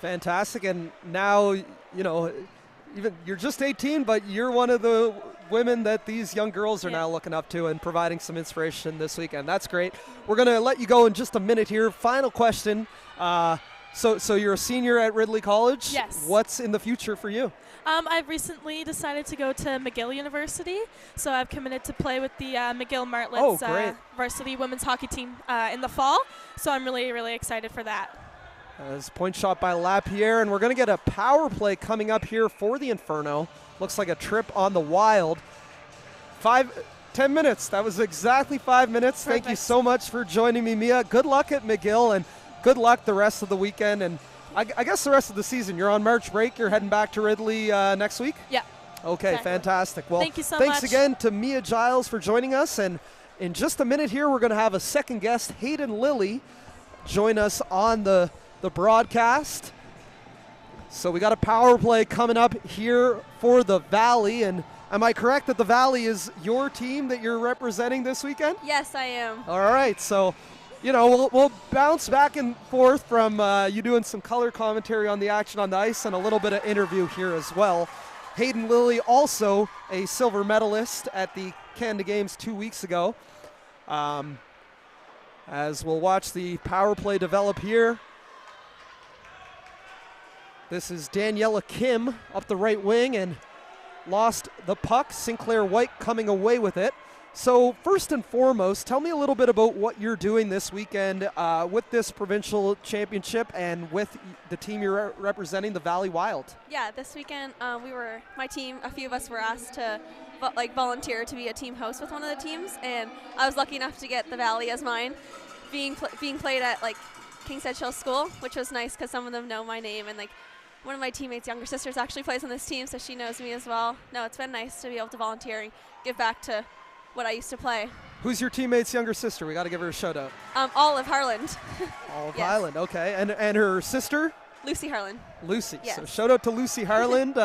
Fantastic. And now, even you're just 18, but you're one of the women that these young girls are now looking up to and providing some inspiration this weekend. That's great. We're going to let you go in just a minute here. Final question. So you're a senior at Ridley College. Yes. What's in the future for you? I've recently decided to go to McGill University, so I've committed to play with the McGill Martlet's varsity women's hockey team in the fall. So I'm really, really excited for that. As point shot by Lapierre, and we're going to get a power play coming up here for the Inferno. Looks like a trip on the Wild. 10 minutes. That was exactly 5 minutes. Perfect. Thank you so much for joining me, Mia. Good luck at McGill, and good luck the rest of the weekend, and I guess the rest of the season. You're on March break. You're heading back to Ridley next week? Yeah. Okay, exactly. Fantastic. Well, thank you so much. Thanks again to Mia Giles for joining us, and in just a minute here, we're going to have a second guest, Hayden Lilly, join us on the broadcast. So we got a power play coming up here for the Valley, and am I correct that the Valley is your team that you're representing this weekend? Yes, I am. All right, so we'll bounce back and forth from you doing some color commentary on the action on the ice and a little bit of interview here as well. Hayden Lilly, also a silver medalist at the Canada Games 2 weeks ago. As we'll watch the power play develop here. This is Daniela Kim up the right wing and lost the puck. Sinclair White coming away with it. So first and foremost, tell me a little bit about what you're doing this weekend with this provincial championship and with the team you're representing, the Valley Wild. Yeah, this weekend my team, a few of us were asked to volunteer to be a team host with one of the teams, and I was lucky enough to get the Valley as mine, being played at King's Edge Hill School, which was nice because some of them know my name, and one of my teammates' younger sisters actually plays on this team, so she knows me as well. No, it's been nice to be able to volunteer and give back to what I used to play. Who's your teammate's younger sister? We got to give her a shout out. Olive Harland. Olive Yes. Harland, okay. And her sister? Lucy Harland. Lucy. Yes. So shout out to Lucy Harland.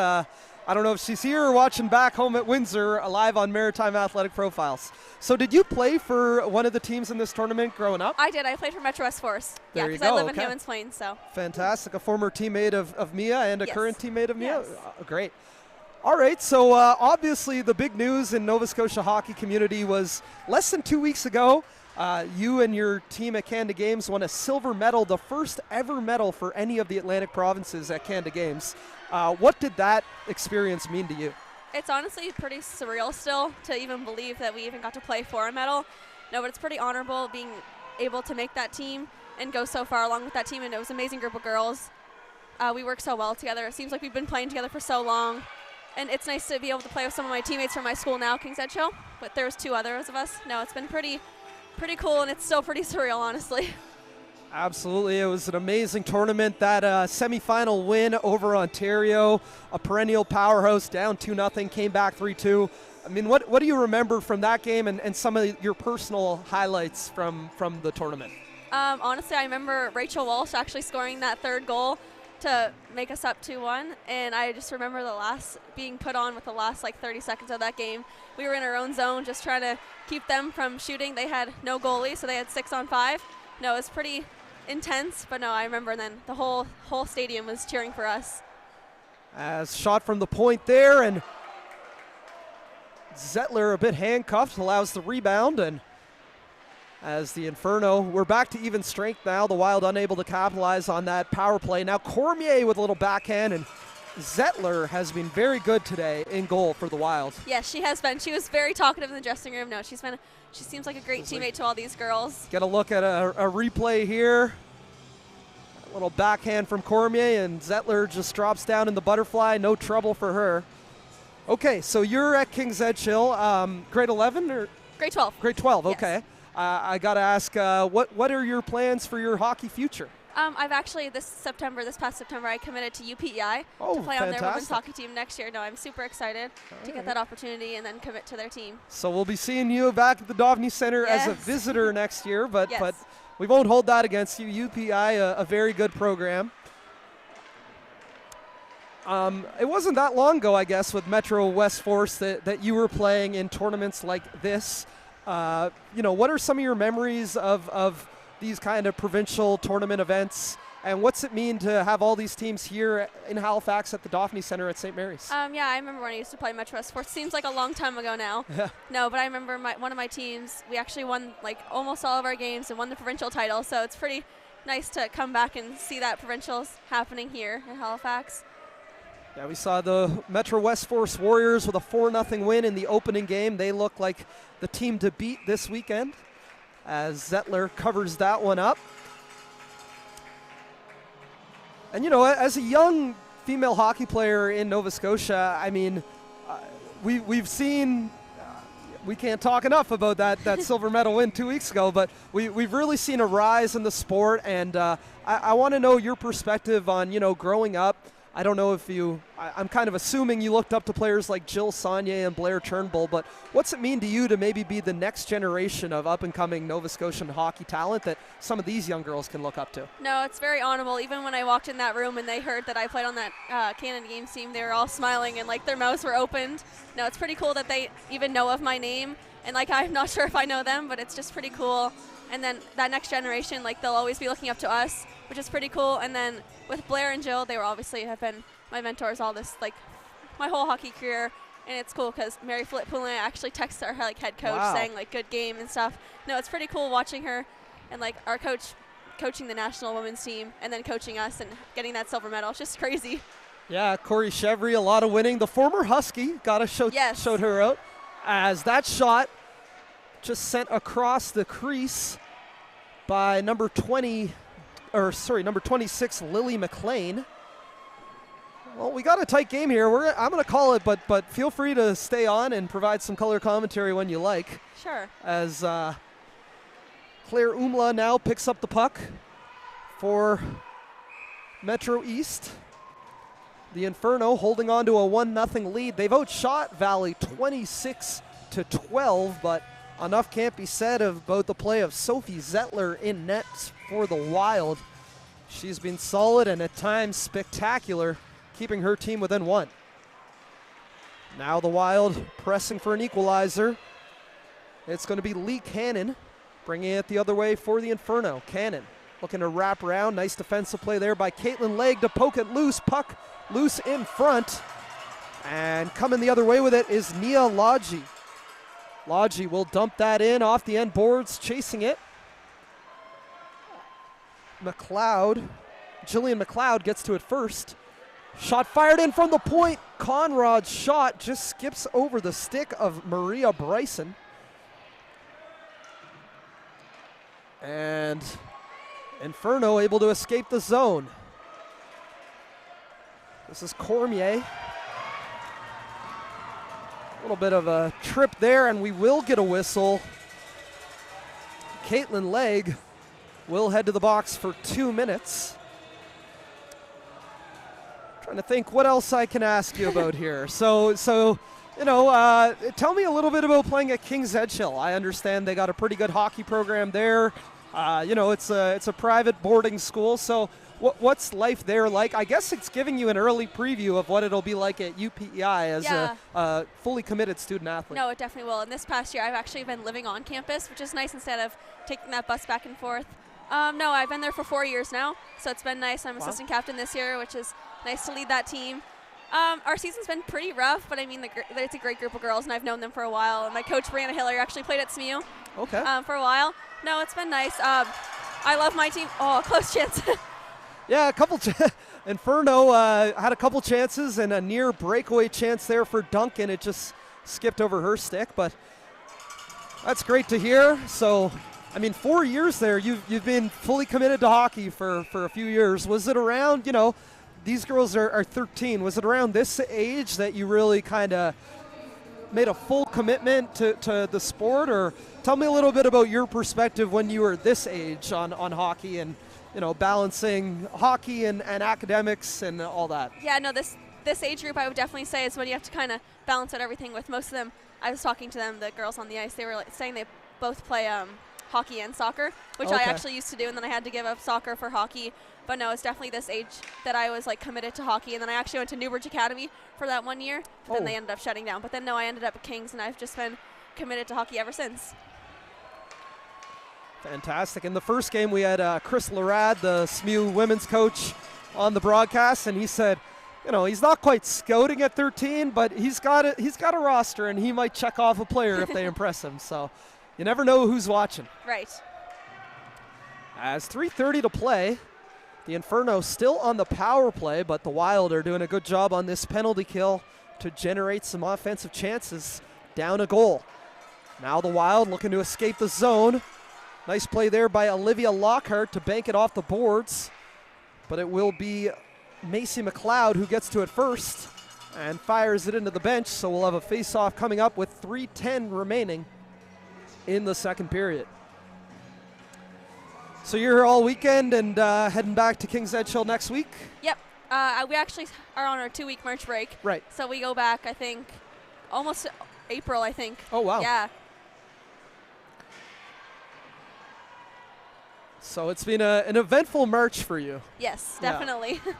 I don't know if she's here or watching back home at Windsor, live on Maritime Athletic Profiles. So did you play for one of the teams in this tournament growing up? I did. I played for Metro West Forest. There yeah, you because go. I live in Okay. Hammonds Plains, so. Fantastic. A former teammate of Mia and a Yes. current teammate of Mia? Yes. Great. All right, so obviously the big news in Nova Scotia hockey community was less than 2 weeks ago, you and your team at Canada Games won a silver medal, the first ever medal for any of the Atlantic provinces at Canada Games. What did that experience mean to you? It's honestly pretty surreal still to even believe that we even got to play for a medal. No, but it's pretty honorable being able to make that team and go so far along with that team, and it was an amazing group of girls. We work so well together. It seems like we've been playing together for so long, and it's nice to be able to play with some of my teammates from my school now, King's Edgehill, but there was 2 others of us. No, it's been pretty cool, and it's still pretty surreal, honestly. Absolutely. It was an amazing tournament. That semifinal win over Ontario, a perennial powerhouse, down 2-0, came back 3-2. I mean, what do you remember from that game and some of your personal highlights from the tournament? Honestly, I remember Rachel Walsh actually scoring that 3rd goal to make us up 2-1, and I just remember being put on with the last 30 seconds of that game. We were in our own zone just trying to keep them from shooting. They had no goalie, so they had 6-on-5. No, it was pretty intense, but no, I remember then the whole stadium was cheering for us. As shot from the point there, and Zettler a bit handcuffed, allows the rebound, and as the Inferno, we're back to even strength now. The Wild unable to capitalize on that power play. Now Cormier with a little backhand, and Zettler has been very good today in goal for the Wild. Yes, she has been. She was very talkative in the dressing room. No, she seems like a great teammate to all these girls. Get a look at a replay here. A little backhand from Cormier, and Zettler just drops down in the butterfly. No trouble for her. Okay, so you're at King's Edgehill, grade 11 or? Grade 12. Grade 12, yes. Okay. I got to ask, what are your plans for your hockey future? I've actually, this past September, I committed to UPEI to play on their women's hockey team next year. No, I'm super excited to get that opportunity and then commit to their team. So we'll be seeing you back at the Daphne Center as a visitor next year, but we won't hold that against you. UPEI, a very good program. It wasn't that long ago, I guess, with Metro West Force that you were playing in tournaments like this. What are some of your memories of these kind of provincial tournament events, and what's it mean to have all these teams here in Halifax at the Daphne Center at St. Mary's? Yeah, I remember when I used to play Metro West Force. Seems like a long time ago now. No, but I remember one of my teams, we actually won almost all of our games and won the provincial title, so it's pretty nice to come back and see that provincials happening here in Halifax. Yeah, we saw the Metro West Force Warriors with a 4-0 win in the opening game. They look like the team to beat this weekend, as Zettler covers that one up. And, as a young female hockey player in Nova Scotia, I mean, we've seen, we can't talk enough about that silver medal win 2 weeks ago, but we've really seen a rise in the sport, and I want to know your perspective on, growing up. I don't know if I'm kind of assuming you looked up to players like Jill Saunier and Blair Turnbull, but what's it mean to you to maybe be the next generation of up-and-coming Nova Scotian hockey talent that some of these young girls can look up to? No, it's very honorable. Even when I walked in that room and they heard that I played on that Canada Games team, they were all smiling and their mouths were opened. No, it's pretty cool that they even know of my name, and I'm not sure if I know them, but it's just pretty cool. And then that next generation, they'll always be looking up to us, which is pretty cool. And then with Blair and Jill, they have been my mentors all this, my whole hockey career. And it's cool because Mary Flip Poulin actually texts our head coach saying good game and stuff. No, it's pretty cool watching her and our coach coaching the national women's team and then coaching us and getting that silver medal. It's just crazy. Yeah, Corey Chevry, a lot of winning. The former Husky showed her out as that shot just sent across the crease by number 26, Lily McLean. Well, we got a tight game here. I'm going to call it, but feel free to stay on and provide some color commentary when you like. Sure. As Claire Umla now picks up the puck for Metro East. The Inferno holding on to a 1-0 lead. They've outshot Valley 26-12, but enough can't be said about the play of Sophie Zettler in net for the Wild. She's been solid and at times spectacular, keeping her team within one. Now the Wild pressing for an equalizer. It's going to be Lee Cannon bringing it the other way for the Inferno. Cannon looking to wrap around. Nice defensive play there by Caitlin Legg to poke it loose. Puck loose in front. And coming the other way with it is Nia Lodgy. Lodgy will dump that in off the end boards, chasing it. Jillian McLeod gets to it first. Shot fired in from the point. Conrad's shot just skips over the stick of Maria Bryson. And Inferno able to escape the zone. This is Cormier. A little bit of a trip there, and we will get a whistle. Caitlin Legg will head to the box for 2 minutes. Trying to think what else I can ask you about here. So you know, tell me a little bit about playing at King's Edgehill. I understand they got a pretty good hockey program there. You know, it's a private boarding school. So what's life there like? I guess it's giving you an early preview of what it'll be like at UPEI as a fully committed student athlete. No, it definitely will. And this past year, I've actually been living on campus, which is nice instead of taking that bus back and forth. No, I've been there for 4 years now, so it's been nice. I'm assistant captain this year, which is nice to lead that team. Our season's been pretty rough, but I mean, it's a great group of girls, and I've known them for a while. And my coach, Brianna Hiller, actually played at SMU for a while. No, it's been nice. I love my team. Oh, close chance. Yeah, a couple. Inferno had a couple chances and a near breakaway chance there for Duncan. It just skipped over her stick, but that's great to hear. So, I mean, 4 years there, you've been fully committed to hockey for a few years. Was it around, you know, these girls are 13. Was it around this age that you really kind of made a full commitment to the sport? Or tell me a little bit about your perspective when you were this age on hockey and, you know, balancing hockey and academics and all that. Yeah, no, this age group I would definitely say is when you have to kind of balance out everything with. Most of them, I was talking to them, the girls on the ice, they were like saying they both play hockey and soccer, which I actually used to do, and then I had to give up soccer for hockey. But no, it's definitely this age that I was like committed to hockey, and then I actually went to Newbridge Academy for that 1 year, but then they ended up shutting down. But then no, I ended up at Kings, and I've just been committed to hockey ever since. Fantastic. In the first game, we had Chris Larad, the SMU women's coach, on the broadcast, and he said, you know, he's not quite scouting at 13, but he's got a roster, and he might check off a player if they impress him. So you never know who's watching. Right. As 3:30 to play, the Inferno still on the power play, but the Wild are doing a good job on this penalty kill to generate some offensive chances down a goal. Now the Wild looking to escape the zone. Nice play there by Olivia Lockhart to bank it off the boards, but it will be Macy McLeod who gets to it first and fires it into the bench, so we'll have a face-off coming up with 3:10 remaining in the second period. So you're here all weekend and heading back to King's Edgehill next week? Yep. We actually are on our 2-week March break. Right. So we go back, I think, almost April, I think. Oh, wow. Yeah. So it's been an eventful March for you. Yes, definitely. Yeah.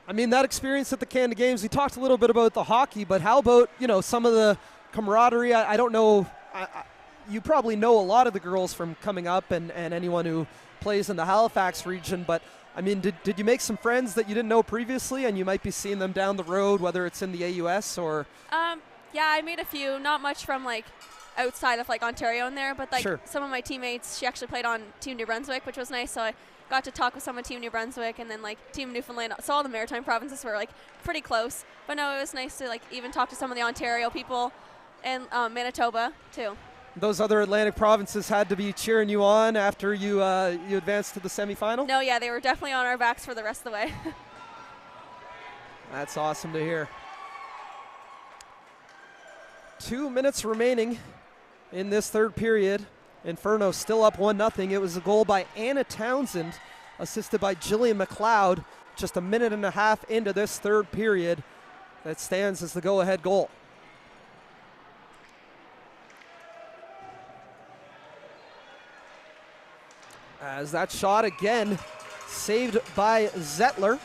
I mean, that experience at the Canada Games, we talked a little bit about the hockey, but how about, you know, some of the camaraderie? I don't know. You probably know a lot of the girls from coming up and anyone who plays in the Halifax region, but I mean, did you make some friends that you didn't know previously and you might be seeing them down the road, whether it's in the AUS or? Yeah, I made a few, not much from like outside of like Ontario in there, but like some of my teammates, she actually played on Team New Brunswick, which was nice, so I got to talk with some of Team New Brunswick and then like Team Newfoundland, so all the maritime provinces were like pretty close, but no, it was nice to like even talk to some of the Ontario people and Manitoba too. Those other Atlantic provinces had to be cheering you on after you advanced to the semifinal? No, yeah, they were definitely on our backs for the rest of the way. That's awesome to hear. 2 minutes remaining in this third period. Inferno still up 1-0. It was a goal by Anna Townsend, assisted by Jillian McLeod, just a minute and a half into this third period. That stands as the go-ahead goal. As that shot again saved by Zettler.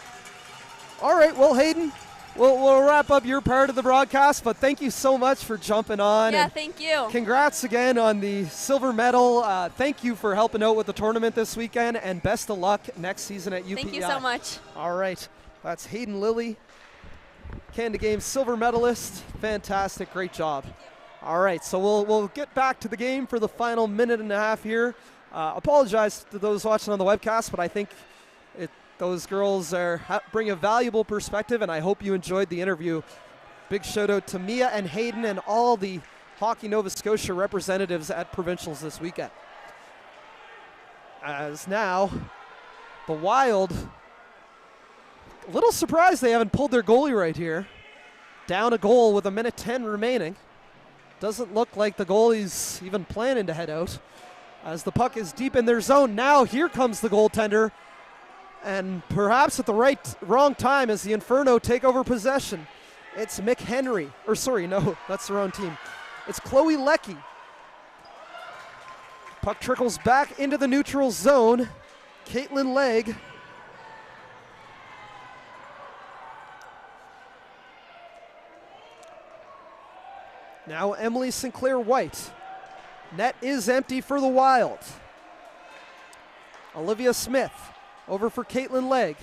All right, well, Hayden, we'll wrap up your part of the broadcast, but thank you so much for jumping on. Yeah, thank you. Congrats again on the silver medal. Thank you for helping out with the tournament this weekend, and best of luck next season at UPEI. Thank you so much. All right, that's Hayden Lilly, Canada Games silver medalist. Fantastic, great job. All right, so we'll get back to the game for the final minute and a half here. Apologize to those watching on the webcast, but I think those girls bring a valuable perspective, and I hope you enjoyed the interview. Big shout out to Mia and Hayden and all the Hockey Nova Scotia representatives at Provincials this weekend. As now, the Wild, a little surprised they haven't pulled their goalie right here. Down a goal with 1:10 remaining. Doesn't look like the goalie's even planning to head out. As the puck is deep in their zone. Now here comes the goaltender. And perhaps at the wrong time as the Inferno take over possession. It's Mick Henry. Or sorry, no, that's the wrong team. It's Chloe Leckie. Puck trickles back into the neutral zone. Caitlin Legg. Now Emily Sinclair White. Net is empty for the Wild. Olivia Smith over for Caitlin Legg.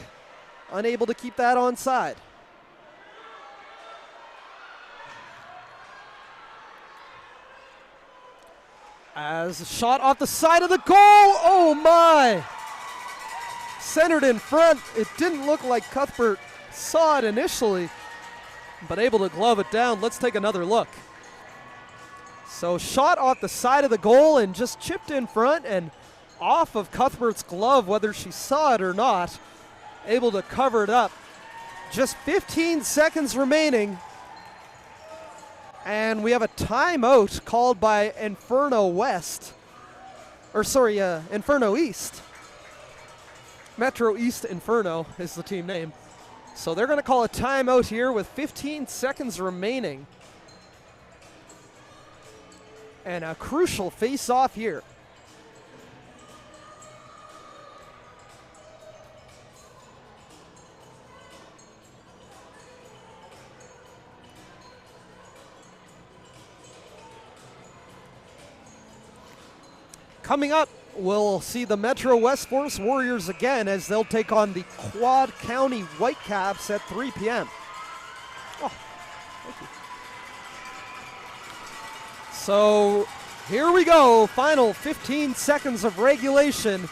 Unable to keep that onside. As a shot off the side of the goal. Oh my! Centered in front. It didn't look like Cuthbert saw it initially, but able to glove it down. Let's take another look. So shot off the side of the goal and just chipped in front and off of Cuthbert's glove, whether she saw it or not. Able to cover it up. Just 15 seconds remaining. And we have a timeout called by Inferno West. Inferno East. Metro East Inferno is the team name. So they're going to call a timeout here with 15 seconds remaining. And a crucial face-off here. Coming up, we'll see the Metro West Force Warriors again as they'll take on the Quad County Whitecaps at 3 p.m. Oh, thank you. So here we go, final 15 seconds of regulation.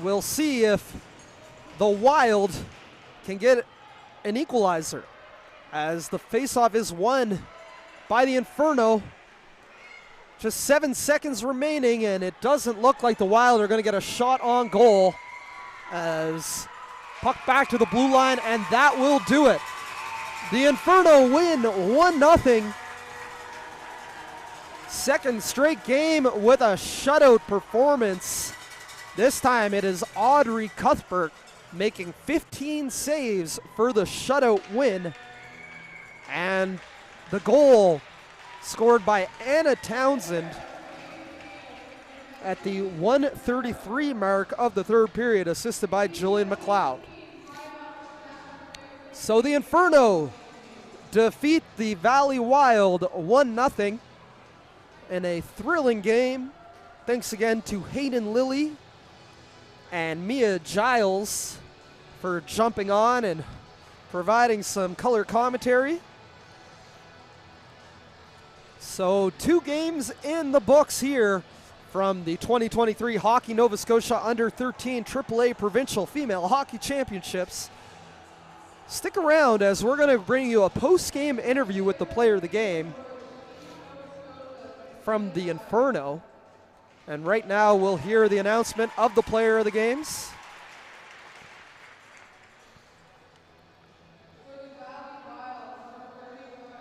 We'll see if the Wild can get an equalizer as the faceoff is won by the Inferno. Just 7 seconds remaining, and it doesn't look like the Wild are going to get a shot on goal as puck back to the blue line, and that will do it. The Inferno win 1-0. Second straight game with a shutout performance. This time it is Audrey Cuthbert making 15 saves for the shutout win. And the goal scored by Anna Townsend at the 1:33 mark of the third period, assisted by Jillian McLeod. So the Inferno defeat the Valley Wild 1-0 in a thrilling game. Thanks again to Hayden Lilly and Mia Giles for jumping on and providing some color commentary. So 2 games in the books here from the 2023 Hockey Nova Scotia Under-13 AAA Provincial Female Hockey Championships. Stick around as we're going to bring you a post-game interview with the player of the game from the Inferno. And right now we'll hear the announcement of the player of the games.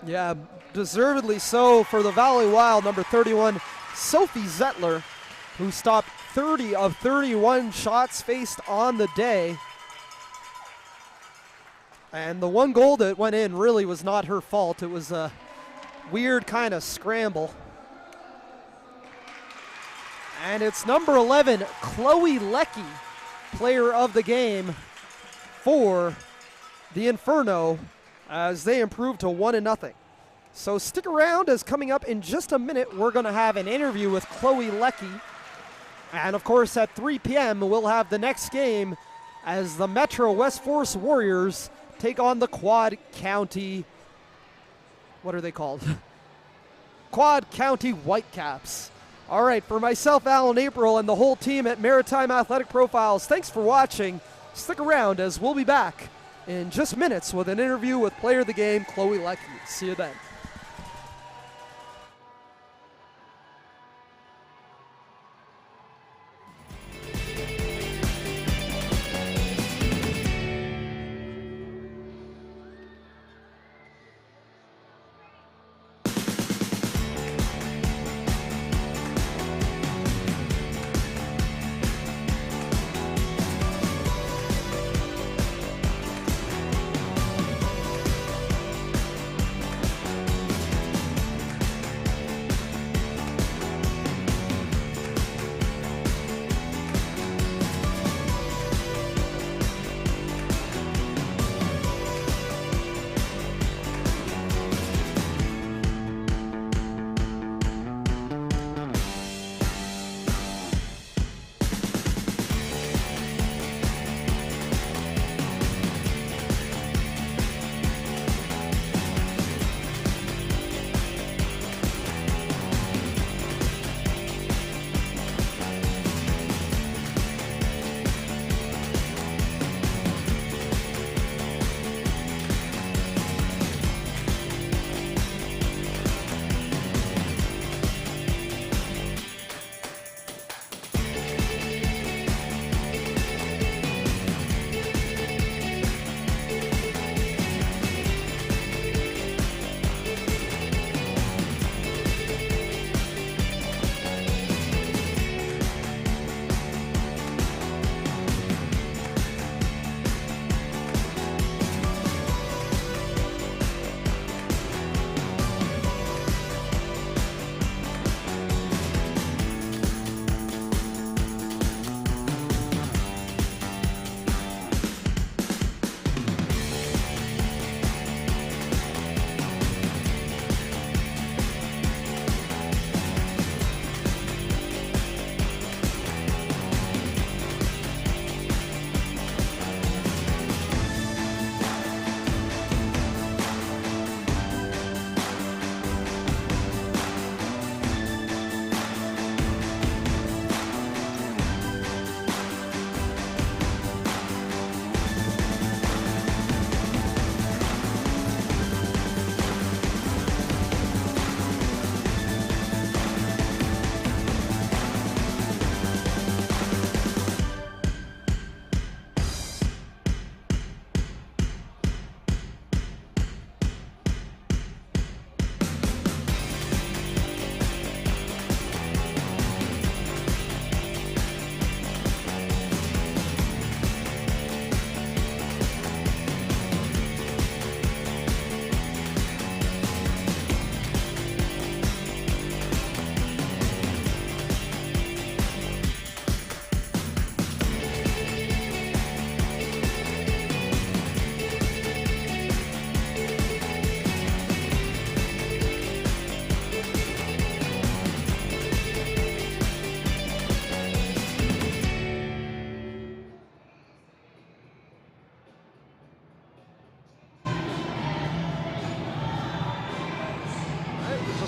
Yeah, deservedly so for the Valley Wild, number 31, Sophie Zettler, who stopped 30 of 31 shots faced on the day. And the one goal that went in really was not her fault. It was a weird kind of scramble. And it's number 11, Chloe Leckie, player of the game for the Inferno, as they improve to 1-0. So stick around, as coming up in just a minute, we're going to have an interview with Chloe Leckie. And of course, at 3 p.m., we'll have the next game as the Metro West Force Warriors take on the Quad County, what are they called? Quad County Whitecaps. All right, for myself, Alan April, and the whole team at Maritime Athletic Profiles, thanks for watching. Stick around, as we'll be back in just minutes with an interview with player of the game, Chloe Leckie. See you then.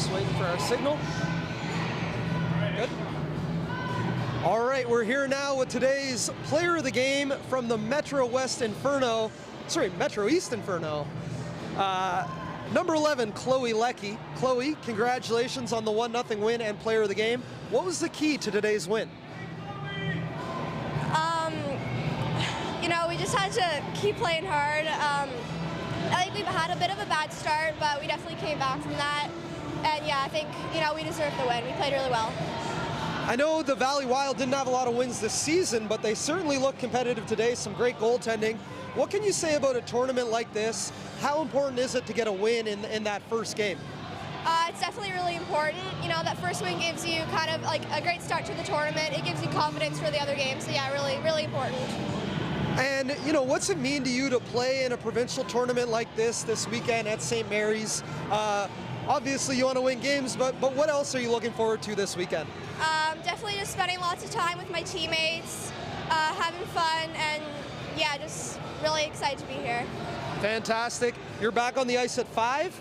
Just waiting for our signal. Good. All right, we're here now with today's player of the game from the Metro East Inferno. Number 11, Chloe Leckie. Chloe, congratulations on the 1-0 win and player of the game. What was the key to today's win? You know, we just had to keep playing hard. I think we had a bit of a bad start, but we definitely came back from that. And yeah, I think, you know, we deserved the win. We played really well. I know the Valley Wild didn't have a lot of wins this season, but they certainly look competitive today. Some great goaltending. What can you say about a tournament like this? How important is it to get a win in that first game? It's definitely really important. You know, that first win gives you kind of like a great start to the tournament. It gives you confidence for the other games. So yeah, really, really important. And, you know, what's it mean to you to play in a provincial tournament like this weekend at St. Mary's? Obviously, you want to win games, but what else are you looking forward to this weekend? Definitely just spending lots of time with my teammates, having fun, and yeah, just really excited to be here. Fantastic. You're back on the ice at 5?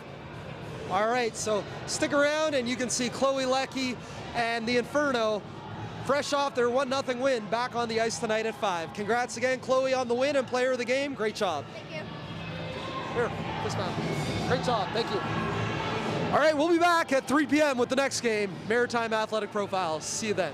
All right, so stick around and you can see Chloe Leckie and the Inferno fresh off their 1-0 win back on the ice tonight at 5. Congrats again, Chloe, on the win and player of the game. Great job. Thank you. Here, this man. Great job. Thank you. All right, we'll be back at 3 p.m. with the next game, Maritime Athletic Profiles. See you then.